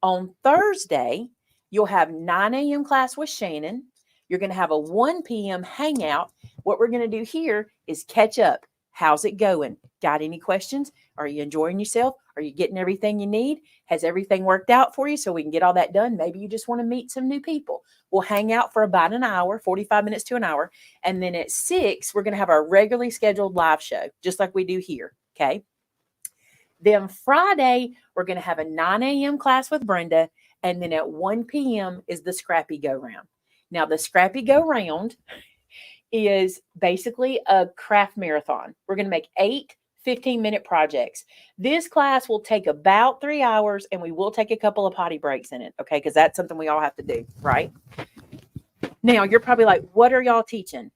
Speaker 1: On Thursday, you'll have 9 a.m. class with Shannon. You're going to have a 1 p.m. hangout. What we're going to do here is catch up. How's it going? Got any questions? Are you enjoying yourself? Are you getting everything you need? Has everything worked out for you so we can get all that done? Maybe you just want to meet some new people. We'll hang out for about an hour, 45 minutes to an hour. And then at 6, we're going to have our regularly scheduled live show, just like we do here. Okay. Then Friday, we're going to have a 9 a.m. class with Brenda. And then at 1 p.m. is the Scrappy Go Round. Now, the Scrappy Go Round is basically a craft marathon. We're going to make 8 15-minute projects. This class will take about 3 hours, and we will take a couple of potty breaks in it, okay? Because that's something we all have to do, right? Now, you're probably like, what are y'all teaching?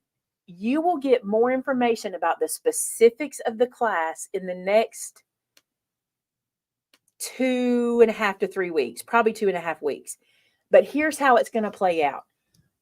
Speaker 1: You will get more information about the specifics of the class in the next 2.5 to 3 weeks, probably 2.5 weeks. But here's how it's going to play out.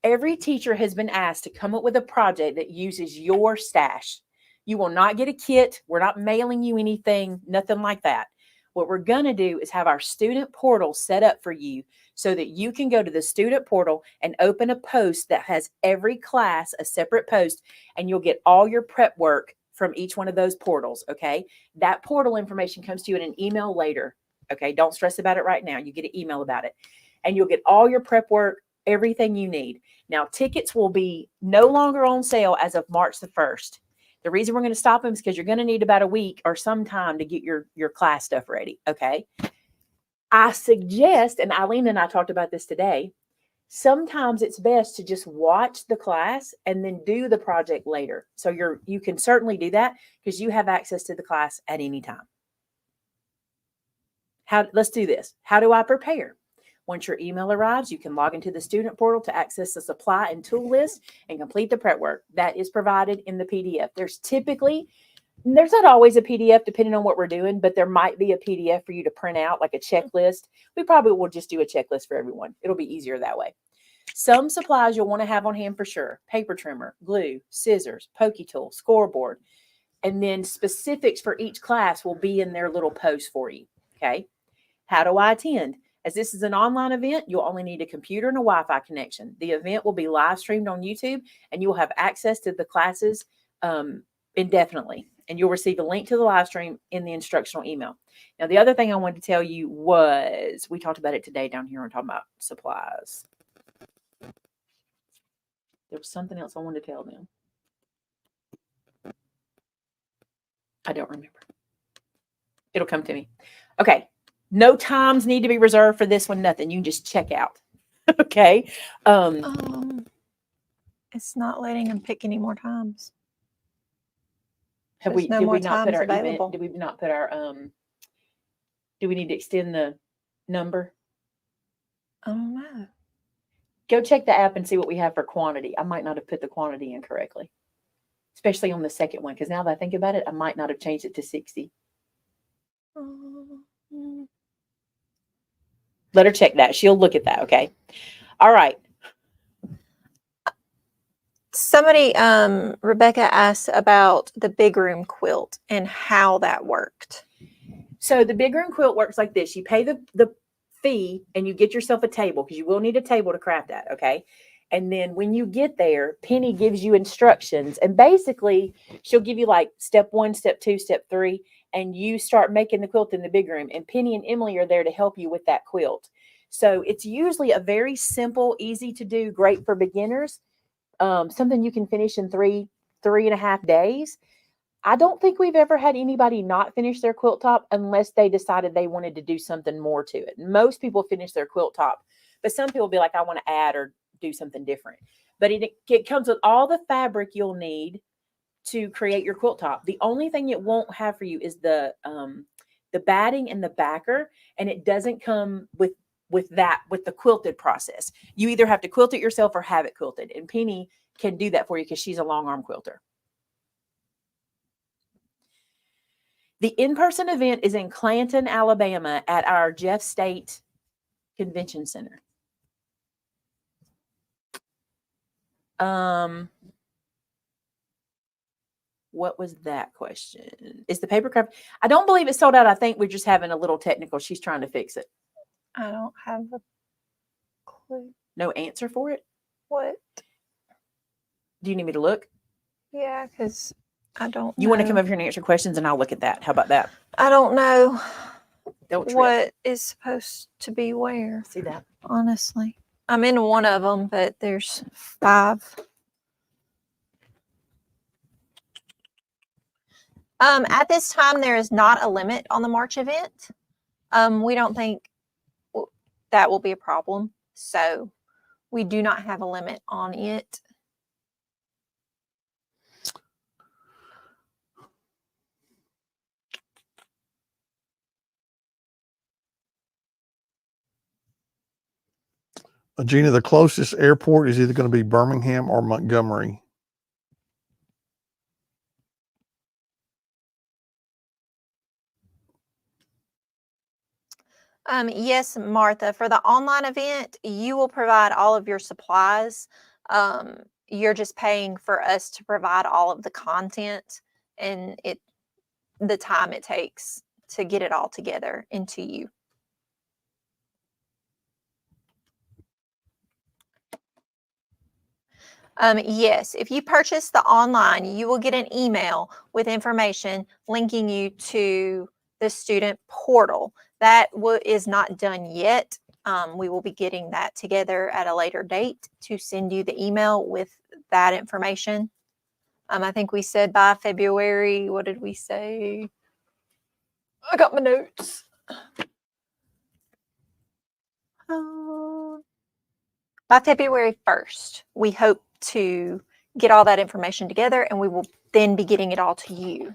Speaker 1: Every teacher has been asked to come up with a project that uses your stash. You will not get a kit. We're not mailing you anything, nothing like that. What we're going to do is have our student portal set up for you so that you can go to the student portal and open a post that has every class, a separate post, and you'll get all your prep work from each one of those portals, okay? That portal information comes to you in an email later, okay? Don't stress about it right now. You get an email about it. And you'll get all your prep work, everything you need. Now, tickets will be no longer on sale as of March the 1st. The reason we're going to stop them is because you're going to need about a week or some time to get your class stuff ready, okay? I suggest, and Eileen and I talked about this today, sometimes it's best to just watch the class and then do the project later. So you can certainly do that because you have access to the class at any time. Let's do this. How do I prepare? Once your email arrives, you can log into the student portal to access the supply and tool list and complete the prep work. That is provided in the PDF. There's not always a PDF depending on what we're doing, but there might be a PDF for you to print out, like a checklist. We probably will just do a checklist for everyone. It'll be easier that way. Some supplies you'll want to have on hand for sure. Paper trimmer, glue, scissors, pokey tool, scoreboard. And then specifics for each class will be in their little post for you. Okay. How do I attend? As this is an online event, you'll only need a computer and a Wi-Fi connection. The event will be live streamed on YouTube, and you'll have access to the classes indefinitely. And you'll receive a link to the live stream in the instructional email. Now, the other thing I wanted to tell you was, we talked about it today down here. We're talking about supplies. There was something else I wanted to tell them. I don't remember. It'll come to me. Okay. No times need to be reserved for this one. Nothing. You can just check out. Okay.
Speaker 3: It's not letting him pick any more times.
Speaker 1: Did we not put our event? Did we not put our do we need to extend the number?
Speaker 3: I don't know.
Speaker 1: Go check the app and see what we have for quantity. I might not have put the quantity in correctly, especially on the second one, because now that I think about it, I might not have changed it to 60. Let her check that. She'll look at that. Okay. All right.
Speaker 3: Somebody, Rebecca asked about the big room quilt and how that worked.
Speaker 1: So the big room quilt works like this. You pay the fee and you get yourself a table, because you will need a table to craft that. Okay. And then when you get there, Penny gives you instructions, and basically she'll give you like step 1, step 2, step 3, and you start making the quilt in the big room, and Penny and Emily are there to help you with that quilt. So it's usually a very simple, easy to do, great for beginners. Something you can finish in 3.5 days. I don't think we've ever had anybody not finish their quilt top unless they decided they wanted to do something more to it. Most people finish their quilt top, but some people be like, I want to add or do something different. But it comes with all the fabric you'll need to create your quilt top. The only thing it won't have for you is the batting and the backer, and it doesn't come with the quilted process. You either have to quilt it yourself or have it quilted, and Penny can do that for you because she's a long arm quilter. The in-person event is in Clanton, Alabama at our Jeff State Convention Center. What was that question? Is the paper craft? I don't believe it's sold out. I think we're just having a little technical. She's trying to fix it.
Speaker 3: I don't have a clue.
Speaker 1: No answer for it?
Speaker 3: What?
Speaker 1: Do you need me to look?
Speaker 3: Yeah, because I don't
Speaker 1: You want to come over here and answer questions and I'll look at that. How about that?
Speaker 3: I don't know
Speaker 1: Don't trip.
Speaker 3: what is supposed to be where.
Speaker 1: See that?
Speaker 3: Honestly. I'm in one of them, but there's 5. At this time, there is not a limit on the March event. We don't think that will be a problem. So we do not have a limit on it.
Speaker 2: Gina, the closest airport is either going to be Birmingham or Montgomery.
Speaker 3: Yes, Martha, for the online event, you will provide all of your supplies. You're just paying for us to provide all of the content and the time it takes to get it all together into you. Yes, if you purchase the online, you will get an email with information linking you to the student portal. That is not done yet. We will be getting that together at a later date to send you the email with that information. I think we said by February, what did we say? I got my notes. By February 1st, we hope to get all that information together, and we will then be getting it all to you.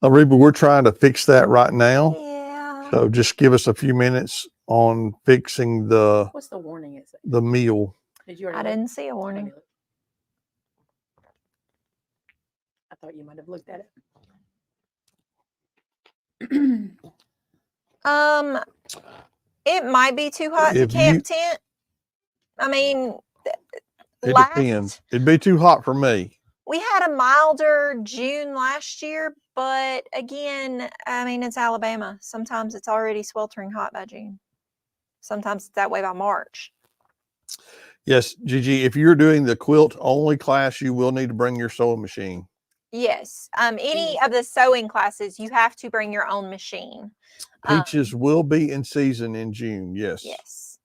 Speaker 2: Reba, we're trying to fix that right now.
Speaker 3: Yeah.
Speaker 2: So just give us a few minutes on fixing
Speaker 1: What's the warning? Is
Speaker 2: the meal.
Speaker 1: Did you already
Speaker 3: I
Speaker 1: look?
Speaker 3: didn't see a warning.
Speaker 1: I thought you might have looked at it.
Speaker 3: It might be too hot to
Speaker 2: If
Speaker 3: camp tent. I mean,
Speaker 2: It depends. It'd be too hot for me.
Speaker 3: We had a milder June last year, but again, I mean, it's Alabama. Sometimes it's already sweltering hot by June. Sometimes it's that way by March.
Speaker 2: Yes, Gigi, if you're doing the quilt only class, you will need to bring your sewing machine.
Speaker 3: Yes. Any of the sewing classes, you have to bring your own machine.
Speaker 2: Peaches will be in season in June. Yes.
Speaker 3: Yes.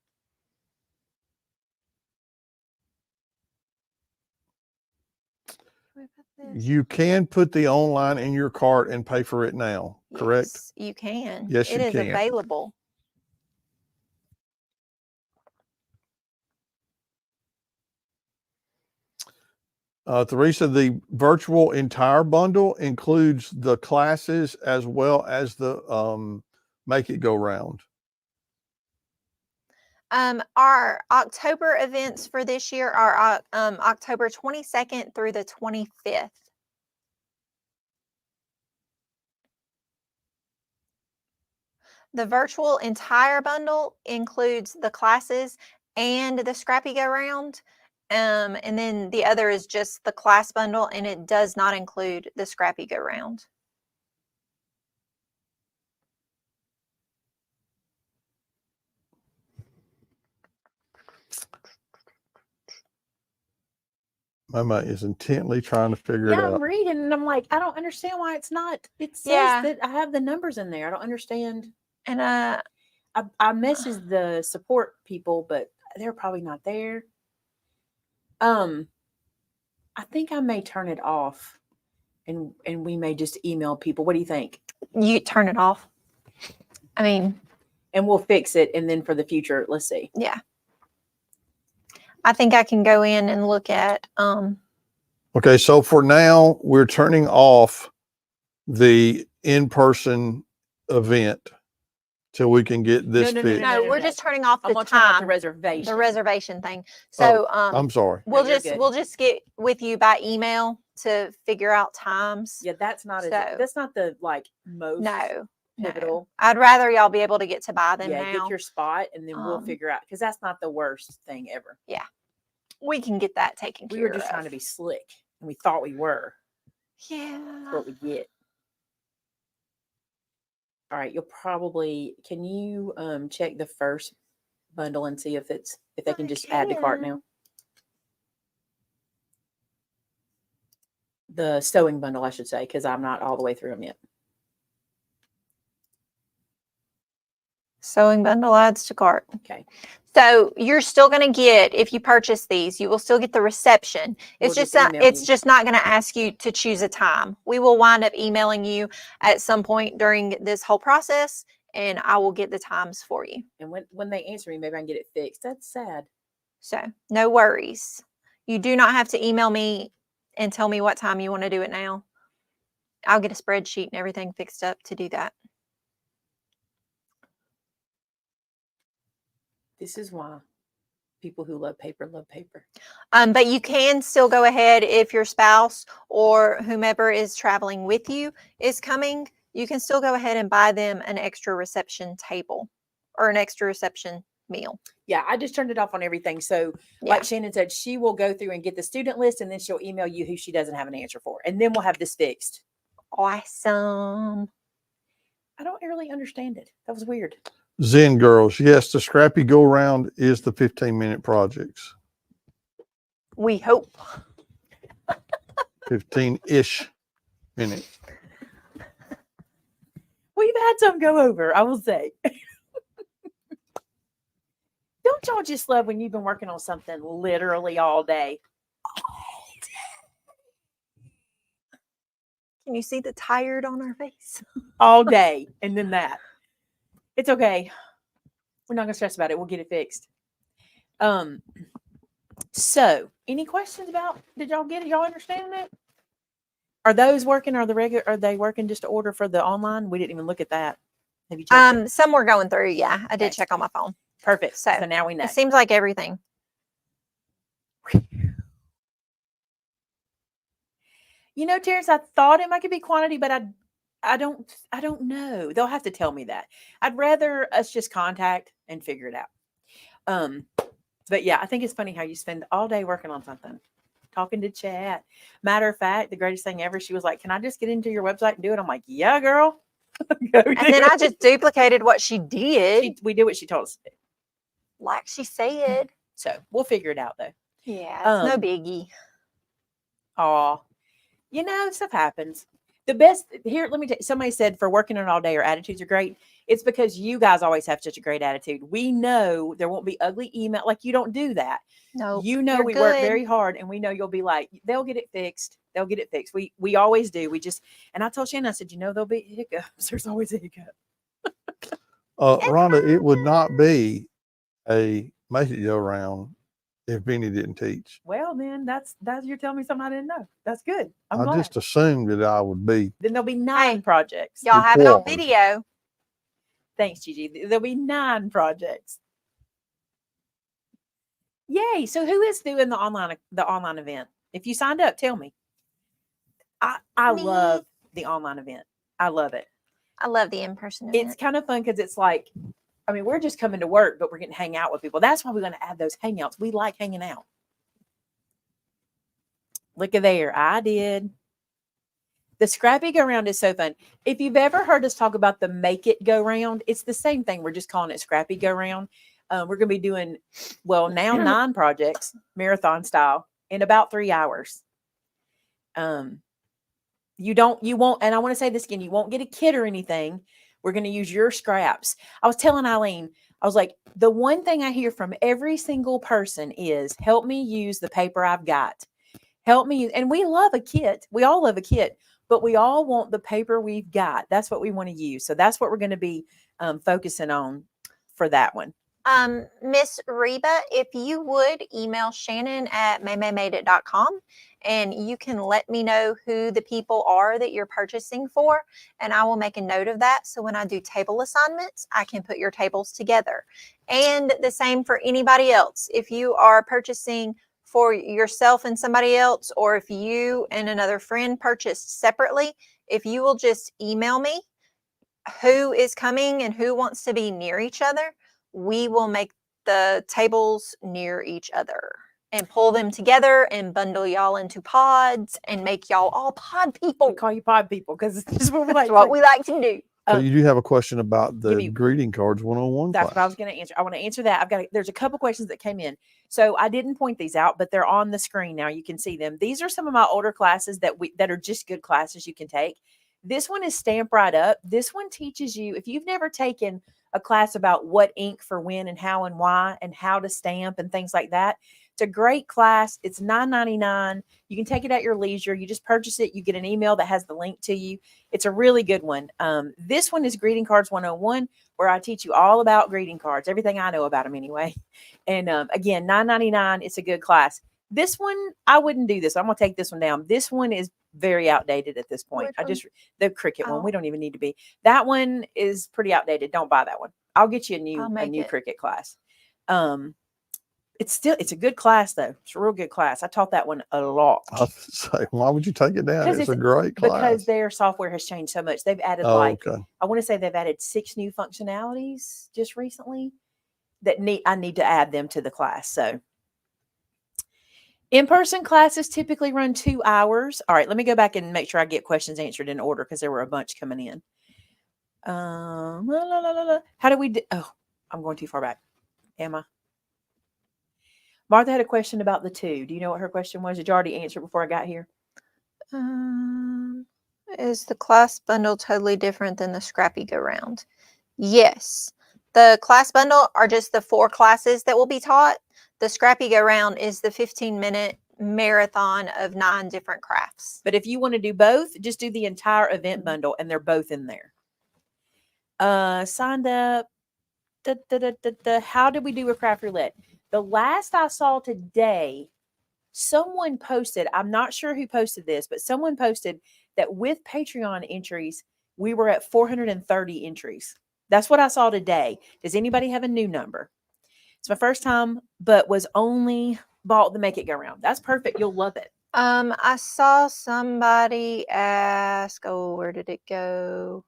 Speaker 2: You can put the online in your cart and pay for it now, correct?
Speaker 3: Yes, you can.
Speaker 2: Yes, you
Speaker 3: can. It is
Speaker 2: can.
Speaker 3: available.
Speaker 2: Teresa, the virtual entire bundle includes the classes as well as the Make It Go Round.
Speaker 3: Our October events for this year are October 22nd through the 25th. The virtual entire bundle includes the classes and the Scrap-A-Go Round. And then the other is just the class bundle, and it does not include the Scrap-A-Go Round.
Speaker 2: Mama is intently trying to figure it out.
Speaker 1: I'm reading and I'm like, I don't understand why it's not. It says that I have the numbers in there. I don't understand.
Speaker 3: And
Speaker 1: I messaged the support people, but they're probably not there. I think I may turn it off and we may just email people. What do you think?
Speaker 3: You turn it off. I mean,
Speaker 1: And we'll fix it. And then for the future, let's see.
Speaker 3: yeah. I think I can go in and look at
Speaker 2: Okay, so for now, we're turning off the in-person event till we can get this
Speaker 1: No,
Speaker 2: fixed.
Speaker 3: no, we're just turning off
Speaker 1: I'm
Speaker 3: the
Speaker 1: going to turn off the
Speaker 3: time,
Speaker 1: reservation.
Speaker 3: the reservation thing. So
Speaker 2: I'm sorry.
Speaker 1: No, you're good.
Speaker 3: we'll just get with you by email to figure out times.
Speaker 1: Yeah, that's not
Speaker 3: So-
Speaker 1: that's not the like most
Speaker 3: No.
Speaker 1: pivotal.
Speaker 3: I'd rather y'all be able to get to buy them
Speaker 1: Yeah,
Speaker 3: now.
Speaker 1: get your spot and then we'll
Speaker 3: Um,
Speaker 1: figure out because that's not the worst thing ever.
Speaker 3: We can get that taken
Speaker 1: We
Speaker 3: care
Speaker 1: were just
Speaker 3: of.
Speaker 1: trying to be slick and we thought we were. That's
Speaker 3: Yeah.
Speaker 1: what we get. All right, you'll probably can you check the first bundle and see if they can
Speaker 3: I
Speaker 1: just add to cart now.
Speaker 3: can.
Speaker 1: The sewing bundle, I should say, because I'm not all the way through them yet.
Speaker 3: Sewing bundle adds to cart.
Speaker 1: Okay.
Speaker 3: So you're still going to get, if you purchase these, you will still get the reception.
Speaker 1: We'll
Speaker 3: It's
Speaker 1: just
Speaker 3: just
Speaker 1: email
Speaker 3: it's
Speaker 1: you.
Speaker 3: just not going to ask you to choose a time. We will wind up emailing you at some point during this whole process, and I will get the times for you.
Speaker 1: And when they answer me, maybe I can get it fixed. That's sad.
Speaker 3: So no worries. You do not have to email me and tell me what time you want to do it now. I'll get a spreadsheet and everything fixed up to do that.
Speaker 1: This is why people who love paper love paper.
Speaker 3: But you can still go ahead if your spouse or whomever is traveling with you is coming. You can still go ahead and buy them an extra reception table or an extra reception meal.
Speaker 1: Yeah, I just turned it off on everything. So,
Speaker 3: Yeah.
Speaker 1: like Shannon said, she will go through and get the student list, and then she'll email you who she doesn't have an answer for, and then we'll have this fixed.
Speaker 3: Awesome.
Speaker 1: I don't really understand it. That was weird.
Speaker 2: Zen girls, yes, the Scrappy go round is the 15-minute projects,
Speaker 3: We hope.
Speaker 2: 15-ish minutes.
Speaker 1: We've had some go over, I will say. Don't y'all just love when you've been working on something literally all day?
Speaker 3: Can you see the tired on our face?
Speaker 1: All day, and then that. It's okay. We're not gonna stress about it. We'll get it fixed. So any questions about, did y'all get it? Y'all understand it? Are those working? Are they working just to order for the online? We didn't even look at that. Have you checked it?
Speaker 3: Some were going through. Yeah, I did
Speaker 1: Okay.
Speaker 3: check on my phone.
Speaker 1: Perfect. So
Speaker 3: so
Speaker 1: now we know.
Speaker 3: It seems like everything.
Speaker 1: You know, Terrence, I thought it might be quantity, but I don't know. They'll have to tell me that. I'd rather us just contact and figure it out. But yeah, I think it's funny how you spend all day working on something, talking to chat. Matter of fact, the greatest thing ever, she was like, "Can I just get into your website and do it?" I'm like, "Yeah, girl." Go
Speaker 3: And
Speaker 1: do
Speaker 3: then I
Speaker 1: it.
Speaker 3: just duplicated what she did,
Speaker 1: we did what she told us to do.
Speaker 3: like she said.
Speaker 1: So we'll figure it out though.
Speaker 3: Yeah, it's no
Speaker 1: Um,
Speaker 3: biggie.
Speaker 1: Oh, you know, stuff happens. The best here, let me tell you, somebody said for working on all day, your attitudes are great. It's because you guys always have such a great attitude. We know there won't be ugly email. Like you don't do that.
Speaker 3: No,
Speaker 1: You know,
Speaker 3: you're
Speaker 1: we work
Speaker 3: good.
Speaker 1: very hard and we know you'll be like, they'll get it fixed. They'll get it fixed. We always do. And I told Shannon, I said, you know, there'll be hiccups. There's always a hiccup.
Speaker 2: Rhonda, it would not be a make it go round if Benny didn't teach.
Speaker 1: Well, then that's you're telling me something I didn't know. That's good. I'm
Speaker 2: I
Speaker 1: glad.
Speaker 2: just assumed that I would be.
Speaker 1: Then there'll be 9 projects.
Speaker 3: Y'all have it on
Speaker 2: Required.
Speaker 3: video.
Speaker 1: Thanks, Gigi. There'll be 9 projects. Yay. So who is doing the online event? If you signed up, tell me. I
Speaker 3: Me.
Speaker 1: love the online event. I love it.
Speaker 3: I love the in-person
Speaker 1: It's
Speaker 3: event.
Speaker 1: kind of fun because it's like, I mean, we're just coming to work, but we're getting to hang out with people. That's why we're going to add those hangouts. We like hanging out. Look at there. I did. The Scrappy Go Round is so fun. If you've ever heard us talk about the Make It Go Round, it's the same thing. We're just calling it Scrappy Go Round. We're going to be doing, well, now 9 projects, marathon style, in about 3 hours. You won't, and I want to say this again, you won't get a kit or anything. We're going to use your scraps. I was telling Eileen, I was like, the one thing I hear from every single person is, help me use the paper I've got. Help me. And we love a kit. We all love a kit. but we all want the paper we've got. That's what we want to use. So that's what we're going to be focusing on for that one.
Speaker 3: Miss Reba, if you would email Shannon at maymaymadeit.com, and you can let me know who the people are that you're purchasing for, and I will make a note of that. So when I do table assignments, I can put your tables together. And the same for anybody else. If you are purchasing for yourself and somebody else, or if you and another friend purchased separately, if you will just email me who is coming and who wants to be near each other, we will make the tables near each other and pull them together and bundle y'all into pods and make y'all all pod people.
Speaker 1: We call you pod people because this is what we
Speaker 3: That's
Speaker 1: like.
Speaker 3: what we like to do.
Speaker 2: So you do have a question about the
Speaker 1: give me-
Speaker 2: greeting cards 101
Speaker 1: That's
Speaker 2: class.
Speaker 1: what I was going to answer. I want to answer that. There's a couple questions that came in. So I didn't point these out, but they're on the screen now. You can see them. These are some of my older classes that are just good classes you can take. This one is Stamp Right Up. This one teaches you, if you've never taken a class about what ink for when and how and why and how to stamp and things like that, it's a great class. It's $9.99. You can take it at your leisure. You just purchase it. You get an email that has the link to you. It's a really good one. This one is Greeting Cards 101, where I teach you all about greeting cards, everything I know about them anyway. And again, $9.99. It's a good class. This one, I wouldn't do this. I'm going to take this one down. This one is very outdated at this point. The Cricut one. We don't even need to be. That one is pretty outdated. Don't buy that one. I'll get you a new Cricut class. It's a good class though. It's a real good class. I taught that one a lot.
Speaker 2: I was say, why would you take it down? It's a great class.
Speaker 1: Because their software has changed so much. They've added I want to say they've added 6 new functionalities just recently that I need to add them to the class. So in-person classes typically run 2 hours. All right, let me go back and make sure I get questions answered in order because there were a bunch coming in. How do we do? Oh, I'm going too far back. Am I? Martha had a question about the 2. Do you know what her question was? Did you already answer before I got here?
Speaker 3: Is the class bundle totally different than the Scrappy Go Round? Yes. The class bundle are just the 4 classes that will be taught. The Scrappy Go Round is the 15-minute marathon of 9 different crafts.
Speaker 1: But if you want to do both, just do the entire event bundle, and they're both in there. Signed up. How did we do a craft roulette? The last I saw today, someone posted, I'm not sure who posted this, but someone posted that with Patreon entries, we were at 430 entries. That's what I saw today. Does anybody have a new number? It's my first time, but was only bought the Make It Go Round. That's perfect. You'll love it.
Speaker 3: I saw somebody ask, where did it go?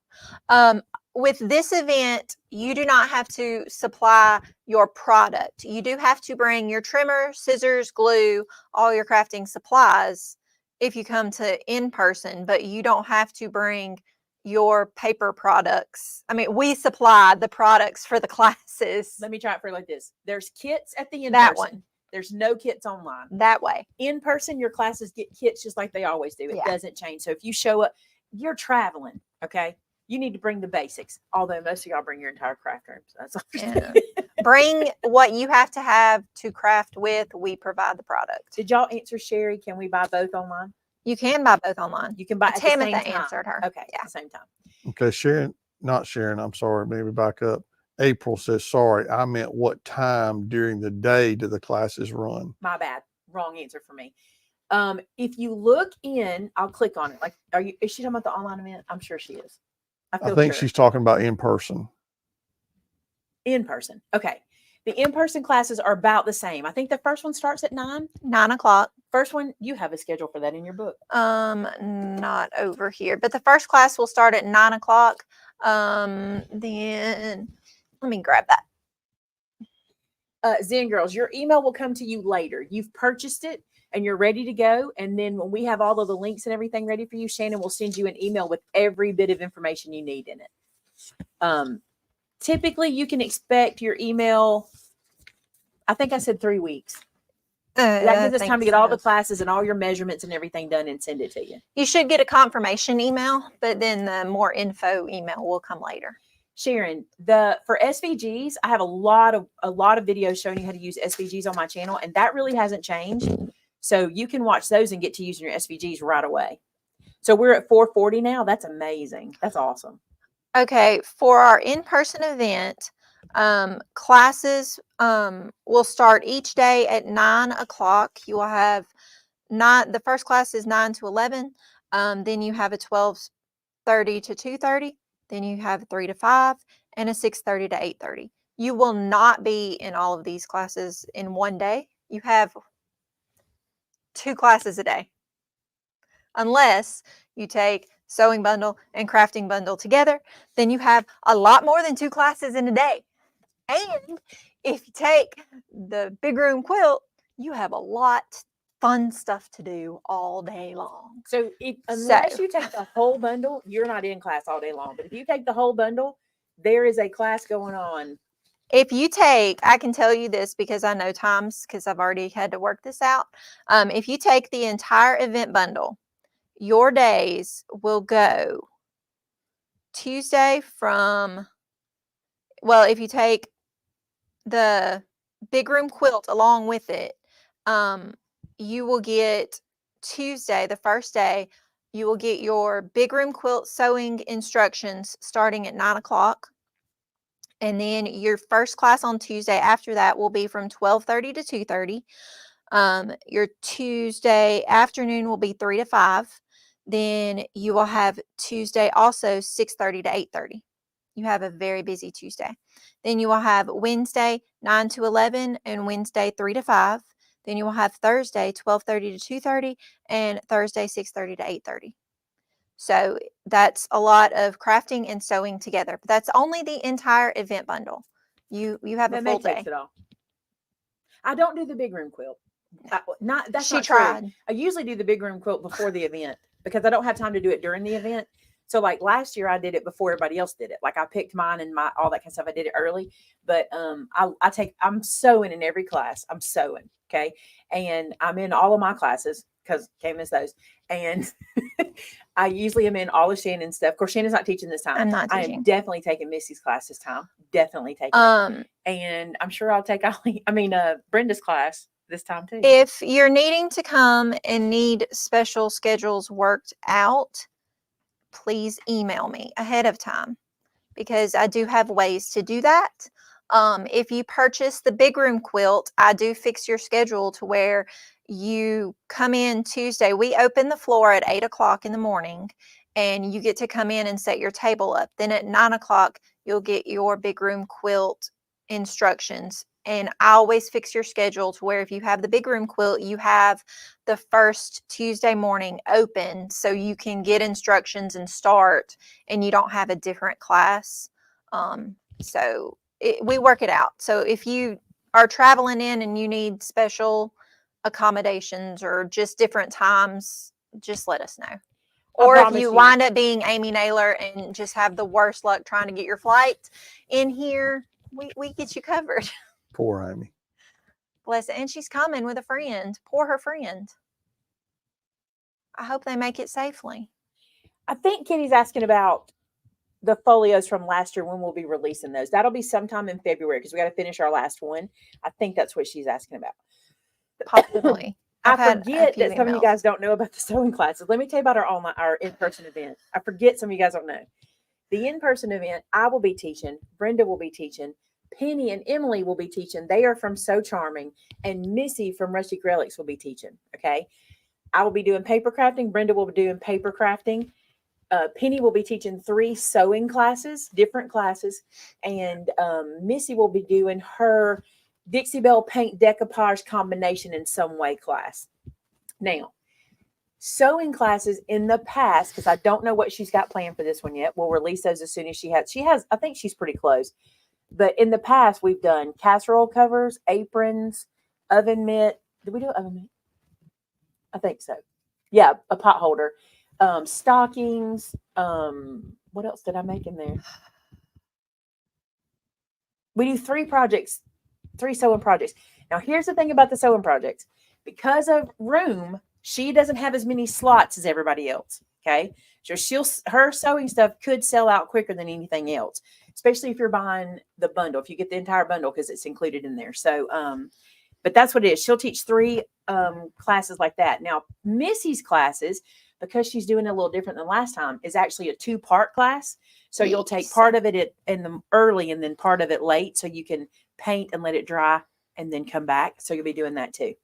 Speaker 3: With this event, you do not have to supply your product. You do have to bring your trimmer, scissors, glue, all your crafting supplies if you come to in person, but you don't have to bring your paper products. I mean, we supply the products for the classes.
Speaker 1: Let me try it for you like this. There's kits at the in
Speaker 3: That
Speaker 1: person.
Speaker 3: one.
Speaker 1: There's no kits online.
Speaker 3: That way.
Speaker 1: In person, your classes get kits just like they always do. It
Speaker 3: Yeah.
Speaker 1: doesn't change. So if you show up, you're traveling, okay? You need to bring the basics. Although most of y'all bring your entire craft room. So that's
Speaker 3: Yeah. Bring what you have to craft with. We provide the product.
Speaker 1: Did y'all answer Sherry? Can we buy both online?
Speaker 3: You can buy both online.
Speaker 1: You can buy at the same time.
Speaker 3: Tamitha answered her.
Speaker 1: Okay,
Speaker 3: Yeah.
Speaker 1: at the same time.
Speaker 2: Okay, not Sharon, I'm sorry, maybe back up. April says, sorry, I meant what time during the day do the classes run?
Speaker 1: My bad. Wrong answer for me. If you look in, I'll click on it. Like, is she talking about the online event? I'm sure she is.
Speaker 2: I think she's talking about in person.
Speaker 1: In person. Okay. The in-person classes are about the same. I think the first one starts at 9.
Speaker 3: 9 o'clock.
Speaker 1: First one, you have a schedule for that in your book.
Speaker 3: Not over here, but the first class will start at 9 o'clock. Then let me grab that.
Speaker 1: Zen Girls, your email will come to you later. You've purchased it and you're ready to go. And then when we have all of the links and everything ready for you, Shannon will send you an email with every bit of information you need in it. Typically, you can expect your email, I think I said 3 weeks. That gives us time to get all the classes and all your measurements and everything done and send it to you.
Speaker 3: You should get a confirmation email, but then the more info email will come later.
Speaker 1: Sharon, for SVGs, I have a lot of videos showing you how to use SVGs on my channel, and that really hasn't changed. So you can watch those and get to using your SVGs right away. So we're at 440 now. That's amazing. That's awesome.
Speaker 3: Okay, for our in-person event, classes will start each day at 9 o'clock. You will have the first class is 9 to 11. Then you have a 12:30 to 2:30. Then you have a 3 to 5 and a 6:30 to 8:30. You will not be in all of these classes in one day. You have 2 classes a day, unless you take sewing bundle and crafting bundle together. Then you have a lot more than 2 classes in a day. And if you take the big room quilt, you have a lot fun stuff to do all day long.
Speaker 1: So unless you take the whole bundle, you're not in class all day long. But if you take the whole bundle, there is a class going on.
Speaker 3: If you take, I can tell you this because I know times, because I've already had to work this out. If you take the entire event bundle, your days will go Tuesday if you take the big room quilt along with it, you will get Tuesday, the first day, you will get your big room quilt sewing instructions starting at 9 o'clock. And then your first class on Tuesday after that will be from 12:30 to 2:30. Your Tuesday afternoon will be 3 to 5. Then you will have Tuesday also 6:30 to 8:30. You have a very busy Tuesday. Then you will have Wednesday 9 to 11 and Wednesday 3 to 5. Then you will have Thursday 12:30 to 2:30 and Thursday 6:30 to 8:30. So that's a lot of crafting and sewing together. But that's only the entire event bundle. You have a full day.
Speaker 1: Takes it all. I don't do the big room quilt. That's
Speaker 3: She
Speaker 1: not
Speaker 3: tried.
Speaker 1: true. I usually do the big room quilt before the event because I don't have time to do it during the event. So like last year I did it before everybody else did it. Like I picked mine and all that kind of stuff. I did it early, but I'm sewing in every class. I'm sewing. Okay. And I'm in all of my classes because can't miss those. And I usually am in all of Shannon's stuff. Of course, Shannon's not teaching this time.
Speaker 3: I'm not teaching.
Speaker 1: I am definitely taking Missy's class this time. Definitely taking it. And I'm sure I'll take Brenda's class this time too.
Speaker 3: If you're needing to come and need special schedules worked out, please email me ahead of time because I do have ways to do that. If you purchase the big room quilt, I do fix your schedule to where you come in Tuesday. We open the floor at 8 o'clock in the morning and you get to come in and set your table up. Then at 9 o'clock, you'll get your big room quilt instructions. And I always fix your schedule to where if you have the big room quilt, you have the first Tuesday morning open so you can get instructions and start and you don't have a different class. We work it out. So if you are traveling in and you need special accommodations or just different times, just let us know. Or if you wind up being Amy Naylor and just have the worst luck trying to get your flight in here, we get you covered.
Speaker 2: Poor Amy.
Speaker 3: Bless it. And she's coming with a friend. Poor her friend. I hope they make it safely.
Speaker 1: I think Kitty's asking about the folios from last year, when we'll be releasing those. That'll be sometime in February because we got to finish our last one. I think that's what she's asking about.
Speaker 3: Possibly.
Speaker 1: I forget that some of you guys don't know about the sewing classes. Let me tell you about our in-person event. I forget some of you guys don't know. The in-person event, I will be teaching. Brenda will be teaching. Penny and Emily will be teaching. They are from So Charming. And Missy from Rustic Relics will be teaching. Okay. I will be doing paper crafting. Brenda will be doing paper crafting. Penny will be teaching 3 sewing classes, different classes. And Missy will be doing her Dixie Belle paint decoupage combination in some way class. Now, sewing classes in the past, because I don't know what she's got planned for this one yet. We'll release those as soon as she has, I think she's pretty close. But in the past, we've done casserole covers, aprons, oven mitt. Did we do oven mitt? I think so. Yeah, a pot holder. Stockings. What else did I make in there? We do 3 projects, 3 sewing projects. Now, here's the thing about the sewing projects. Because of room, she doesn't have as many slots as everybody else. Okay. So her sewing stuff could sell out quicker than anything else, especially if you're buying the bundle, if you get the entire bundle, because it's included in there. So, but that's what it is. She'll teach 3 classes like that. Now, Missy's classes, because she's doing it a little different than last time, is actually a 2-part class. So you'll take
Speaker 3: Yes.
Speaker 1: part of it in the early and then part of it late, so you can paint and let it dry and then come back. So you'll be doing that too.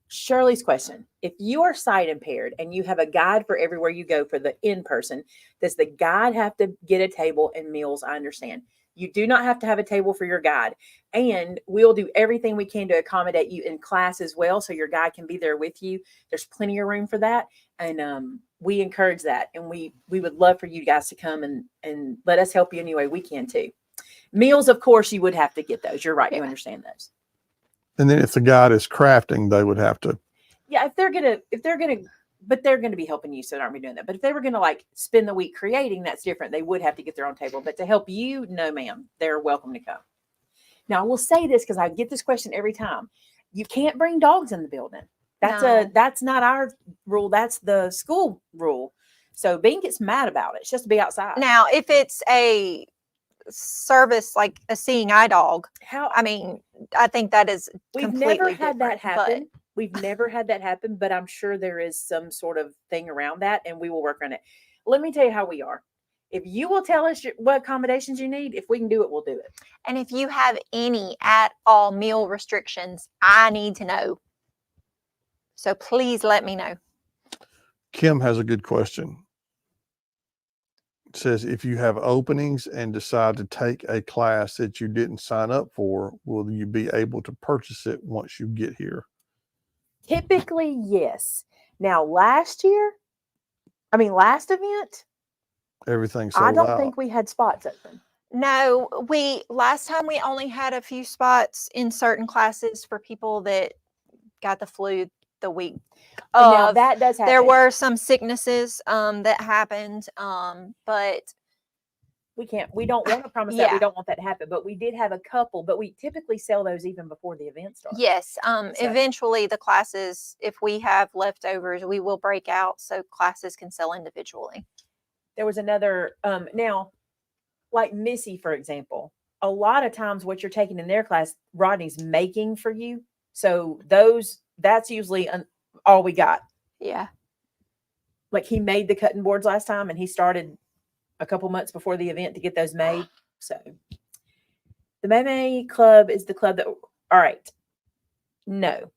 Speaker 1: Shirley's question: if you are sight impaired and you have a guide for everywhere you go for the in-person, does the guide have to get a table and meals? I understand. You do not have to have a table for your guide, and we'll do everything we can to accommodate you in class as well, so your guide can be there with you. There's plenty of room for that, and we encourage that, and we would love for you guys to come and let us help you any way we can too. Meals, of course, you would have to get those. You're right. You understand those.
Speaker 2: And then if the guide is crafting, they would have to.
Speaker 1: Yeah, if they're gonna, but they're gonna be helping you, so aren't we doing that? But if they were gonna like spend the week creating, that's different. They would have to get their own table. But to help you, no, ma'am, they're welcome to come. Now I will say this because I get this question every time: you can't bring dogs in the building. That's not our rule. That's the school rule. So Bean gets mad about it. It's just to be outside.
Speaker 3: Now, if it's a service like a seeing eye dog,
Speaker 1: I
Speaker 3: think that is
Speaker 1: we've never
Speaker 3: completely
Speaker 1: had that
Speaker 3: different, but-
Speaker 1: happen. We've never had that happen, but I'm sure there is some sort of thing around that, and we will work on it. Let me tell you how we are. If you will tell us what accommodations you need, if we can do it, we'll do it.
Speaker 3: And if you have any at all meal restrictions, I need to know. So please let me know.
Speaker 2: Kim has a good question. It says, if you have openings and decide to take a class that you didn't sign up for, will you be able to purchase it once you get here?
Speaker 1: Typically, yes. Now, last event,
Speaker 2: Everything's sold
Speaker 1: I don't
Speaker 2: out.
Speaker 1: think we had spots open.
Speaker 3: No, last time we only had a few spots in certain classes for people that got the flu the week.
Speaker 1: Now that does happen.
Speaker 3: There were some sicknesses that happened, but
Speaker 1: we don't want to promise that. We
Speaker 3: Yeah.
Speaker 1: don't want that to happen, but we did have a couple, but we typically sell those even before the event starts.
Speaker 3: yes,
Speaker 1: So-
Speaker 3: eventually the classes, if we have leftovers, we will break out so classes can sell individually.
Speaker 1: There was another, now, like Missy, for example, a lot of times what you're taking in their class, Rodney's making for you. So that's usually all we got.
Speaker 3: Yeah.
Speaker 1: Like he made the cutting boards last time, and he started a couple months before the event to get those made. So the Maymay Club is the club that, all right. No,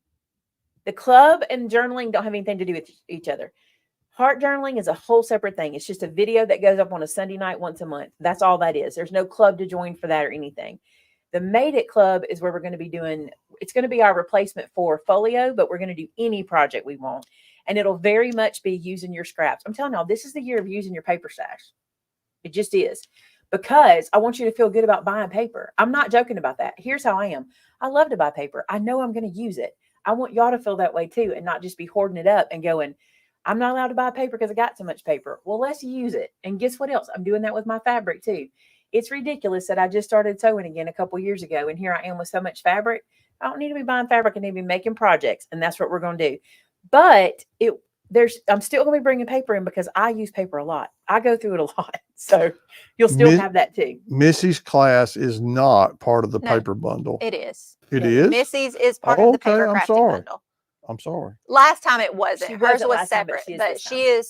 Speaker 1: the club and journaling don't have anything to do with each other. Heart journaling is a whole separate thing. It's just a video that goes up on a Sunday night once a month. That's all that is. There's no club to join for that or anything. The Made It Club is where we're going to be doing, it's going to be our replacement for folio, but we're going to do any project we want. And it'll very much be using your scraps. I'm telling y'all, this is the year of using your paper stash. It just is. Because I want you to feel good about buying paper. I'm not joking about that. Here's how I am. I love to buy paper. I know I'm going to use it. I want y'all to feel that way too, and not just be hoarding it up and going, I'm not allowed to buy paper because I got so much paper. Well, let's use it. And guess what else? I'm doing that with my fabric too. It's ridiculous that I just started sewing again a couple years ago, and here I am with so much fabric. I don't need to be buying fabric. I need to be making projects, and that's what we're going to do. But I'm still going to be bringing paper in because I use paper a lot. I go through it a lot. So you'll still have that too.
Speaker 2: Missy's class is not part of the
Speaker 3: No,
Speaker 2: paper bundle.
Speaker 3: It is.
Speaker 2: It is?
Speaker 3: Missy's is part
Speaker 2: Oh,
Speaker 3: of the
Speaker 2: okay,
Speaker 3: paper
Speaker 2: I'm
Speaker 3: crafting
Speaker 2: sorry.
Speaker 3: bundle.
Speaker 2: I'm sorry.
Speaker 3: Last time it wasn't.
Speaker 1: She
Speaker 3: Hers
Speaker 1: wasn't
Speaker 3: was
Speaker 1: last time, but
Speaker 3: separate,
Speaker 1: she is this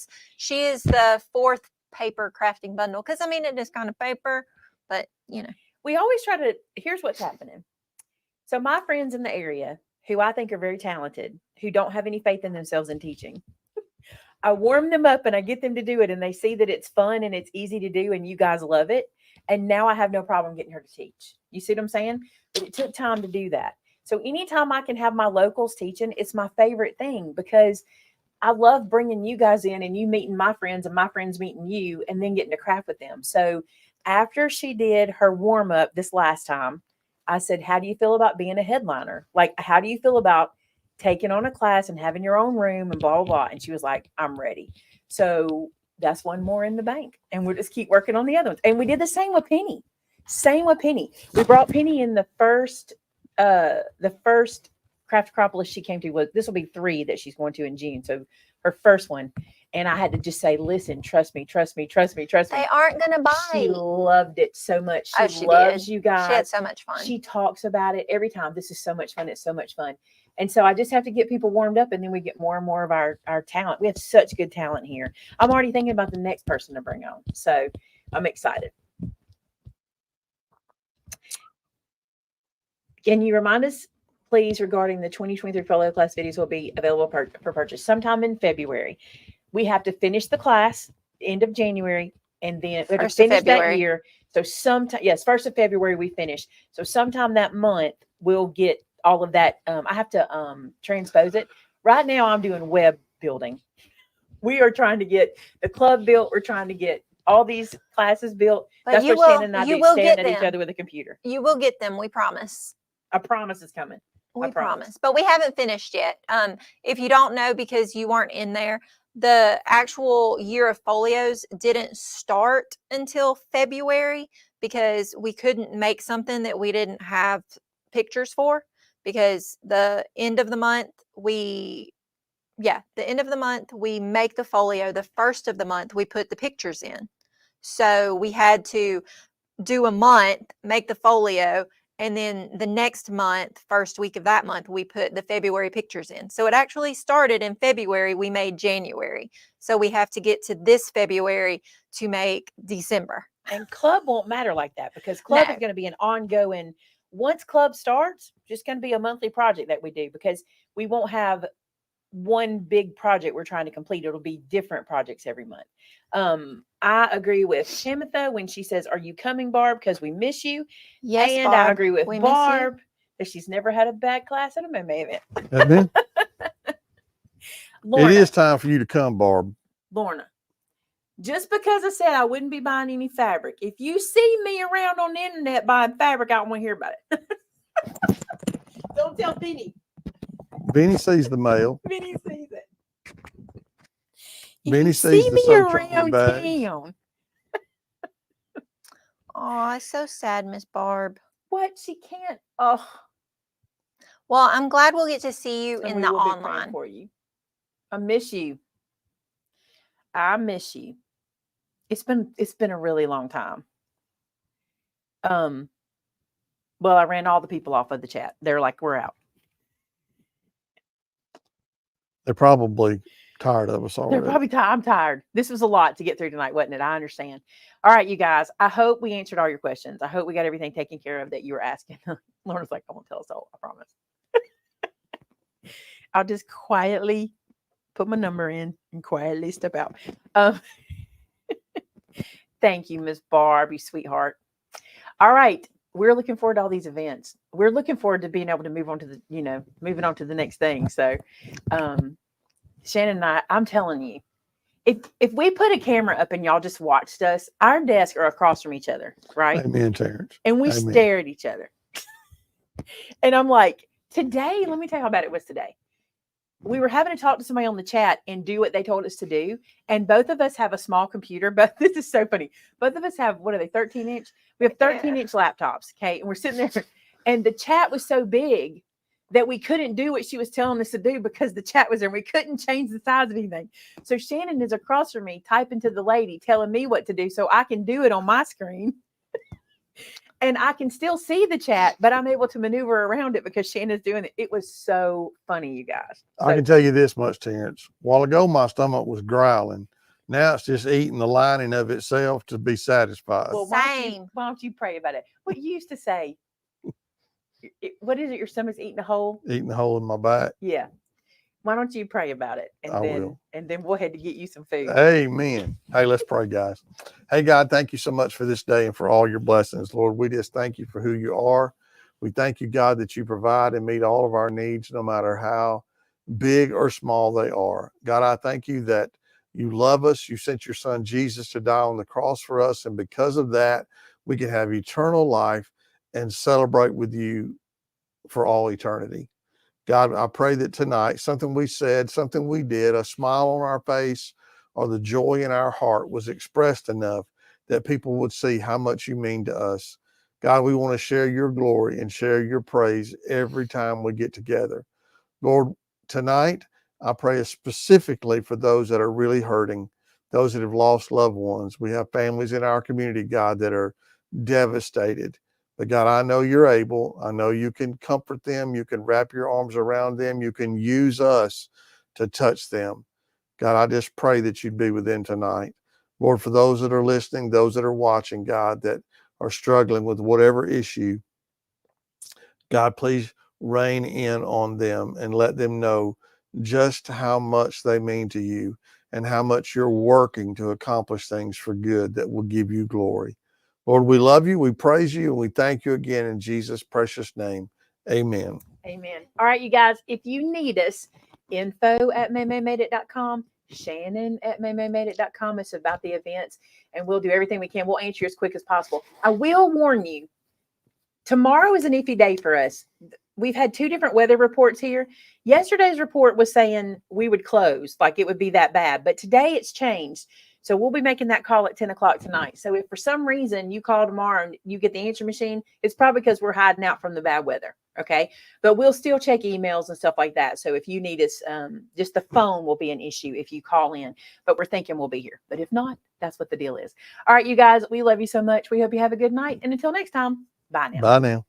Speaker 1: time.
Speaker 3: she is the fourth paper crafting bundle. Because it is kind of paper, but
Speaker 1: We always try to, here's what's happening. So my friends in the area, who I think are very talented, who don't have any faith in themselves in teaching, I warm them up and I get them to do it, and they see that it's fun and it's easy to do and you guys love it. And now I have no problem getting her to teach. You see what I'm saying? But it took time to do that. So anytime I can have my locals teaching, it's my favorite thing because I love bringing you guys in and you meeting my friends and my friends meeting you and then getting to craft with them. So after she did her warm up this last time, I said, how do you feel about being a headliner? Like, how do you feel about taking on a class and having your own room and blah, blah, blah. And she was like, I'm ready. So that's one more in the bank. And we'll just keep working on the other ones. And we did the same with Penny. We brought Penny in the first Scrap-A-Cropolis she came to. This will be 3 that she's going to in June. So her first one. And I had to just say, listen, trust me.
Speaker 3: they aren't going to buy.
Speaker 1: She loved it so much. She
Speaker 3: She
Speaker 1: loves
Speaker 3: did.
Speaker 1: you guys.
Speaker 3: She had so much fun.
Speaker 1: She talks about it every time. This is so much fun. It's so much fun. And so I just have to get people warmed up, and then we get more and more of our talent. We have such good talent here. I'm already thinking about the next person to bring on. So I'm excited. Can you remind us, please, regarding the 2023 folio class videos will be available for purchase sometime in February. We have to finish the class end of January, and then we have to finish that year. So sometime, yes, 1st of February we finish. So sometime that month we'll get all of that. I have to transpose it. Right now I'm doing web building. We are trying to get the club built. We're trying to get all these classes built.
Speaker 3: But
Speaker 1: that's
Speaker 3: you
Speaker 1: what Shannon
Speaker 3: will,
Speaker 1: and I
Speaker 3: you
Speaker 1: do,
Speaker 3: will
Speaker 1: staring
Speaker 3: get
Speaker 1: at each
Speaker 3: them.
Speaker 1: other with a computer.
Speaker 3: You will get them. We promise.
Speaker 1: I promise it's coming.
Speaker 3: We promise. But we haven't finished yet. If you don't know, because you weren't in there, the actual year of folios didn't start until February because we couldn't make something that we didn't have pictures for, because the end of the month we make the folio. The first of the month we put the pictures in. So we had to do a month, make the folio, and then the next month, first week of that month, we put the February pictures in. So it actually started in February. We made January. So we have to get to this February to make December.
Speaker 1: And club won't matter like that, because club is going to be an ongoing, once club starts, just going to be a monthly project that we do, because we won't have one big project we're trying to complete. It'll be different projects every month. I agree with Shamitha when she says, "Are you coming, Barb? Because we miss you."
Speaker 3: Yes,
Speaker 1: and
Speaker 3: Barb,
Speaker 1: I agree with Barb that she's never had a bad class at a Maymay event.
Speaker 2: Amen.
Speaker 1: Lorna,
Speaker 2: it is time for you to come, Barb.
Speaker 1: Lorna, just because I said I wouldn't be buying any fabric, if you see me around on the internet buying fabric, I don't want to hear about it. Don't tell Benny.
Speaker 2: Benny sees the mail.
Speaker 1: Benny sees it.
Speaker 2: Benny
Speaker 1: see
Speaker 2: sees the
Speaker 1: me
Speaker 2: social
Speaker 1: around
Speaker 2: bags.
Speaker 1: town.
Speaker 3: Oh, it's so sad, Miss Barb.
Speaker 1: What? She can't. Oh,
Speaker 3: well, I'm glad we'll get to see you
Speaker 1: and
Speaker 3: in
Speaker 1: we
Speaker 3: the
Speaker 1: will be praying
Speaker 3: online.
Speaker 1: for you. I miss you. I miss you. It's been a really long time. Well, I ran all the people off of the chat. They're like, we're out.
Speaker 2: They're probably tired of us already.
Speaker 1: They're probably tired. I'm tired. This was a lot to get through tonight, wasn't it? I understand. All right, you guys. I hope we answered all your questions. I hope we got everything taken care of that you were asking. Lauren's like, I won't tell us all. I promise. I'll just quietly put my number in and quietly step out. Thank you, Miss Barb, you sweetheart. All right. We're looking forward to all these events. We're looking forward to being able to move on to the, moving on to the next thing. So, Shannon and I'm telling you, if we put a camera up and y'all just watched us, our desks are across from each other, right?
Speaker 2: Amen, Terrence.
Speaker 1: And we
Speaker 2: Amen.
Speaker 1: stare at each other. And I'm like, today, let me tell you how bad it was today. We were having to talk to somebody on the chat and do what they told us to do. And both of us have a small computer, but this is so funny. Both of us have, what are they, 13-inch? We have 13-inch laptops, okay? And we're sitting there, and the chat was so big that we couldn't do what she was telling us to do because the chat was there. We couldn't change the size of anything. So Shannon is across from me typing to the lady, telling me what to do so I can do it on my screen. And I can still see the chat, but I'm able to maneuver around it because Shannon's doing it. It was so funny, you guys.
Speaker 2: I can tell you this much, Terrence. A while ago, my stomach was growling. Now it's just eating the lining of itself to be satisfied.
Speaker 1: Well, why don't you pray about it? What you used to say, what is it? Your stomach's eating a hole?
Speaker 2: Eating a hole in my back.
Speaker 1: Yeah. Why don't you pray about it? And then we'll head to get you some food.
Speaker 2: Amen. Hey, let's pray, guys. Hey, God, thank you so much for this day and for all your blessings. Lord, we just thank you for who you are. We thank you, God, that you provide and meet all of our needs, no matter how big or small they are. God, I thank you that you love us. You sent your son, Jesus, to die on the cross for us. And because of that, we can have eternal life and celebrate with you for all eternity. God, I pray that tonight, something we said, something we did, a smile on our face, or the joy in our heart was expressed enough that people would see how much you mean to us. God, we want to share your glory and share your praise every time we get together. Lord, tonight, I pray specifically for those that are really hurting, those that have lost loved ones. We have families in our community, God, that are devastated. But God, I know you're able. I know you can comfort them. You can wrap your arms around them. You can use us to touch them. God, I just pray that you'd be with them tonight. Lord, for those that are listening, those that are watching, God, that are struggling with whatever issue, God, please reign in on them and let them know just how much they mean to you and how much you're working to accomplish things for good that will give you glory. Lord, we love you, we praise you, and we thank you again in Jesus' precious name. Amen.
Speaker 1: Amen. All right, you guys, if you need us, info@maymaymadeit.com, Shannon@maymaymadeit.com. It's about the events, and we'll do everything we can. We'll answer you as quick as possible. I will warn you, tomorrow is an iffy day for us. We've had 2 different weather reports here. Yesterday's report was saying we would close, like it would be that bad. But today it's changed. So we'll be making that call at 10 o'clock tonight. So if for some reason you call tomorrow and you get the answer machine, it's probably because we're hiding out from the bad weather. Okay. But we'll still check emails and stuff like that. So if you need us, just the phone will be an issue if you call in. But we're thinking we'll be here. But if not, that's what the deal is. All right, you guys, we love you so much. We hope you have a good night. And until next time, bye now.
Speaker 2: Bye now.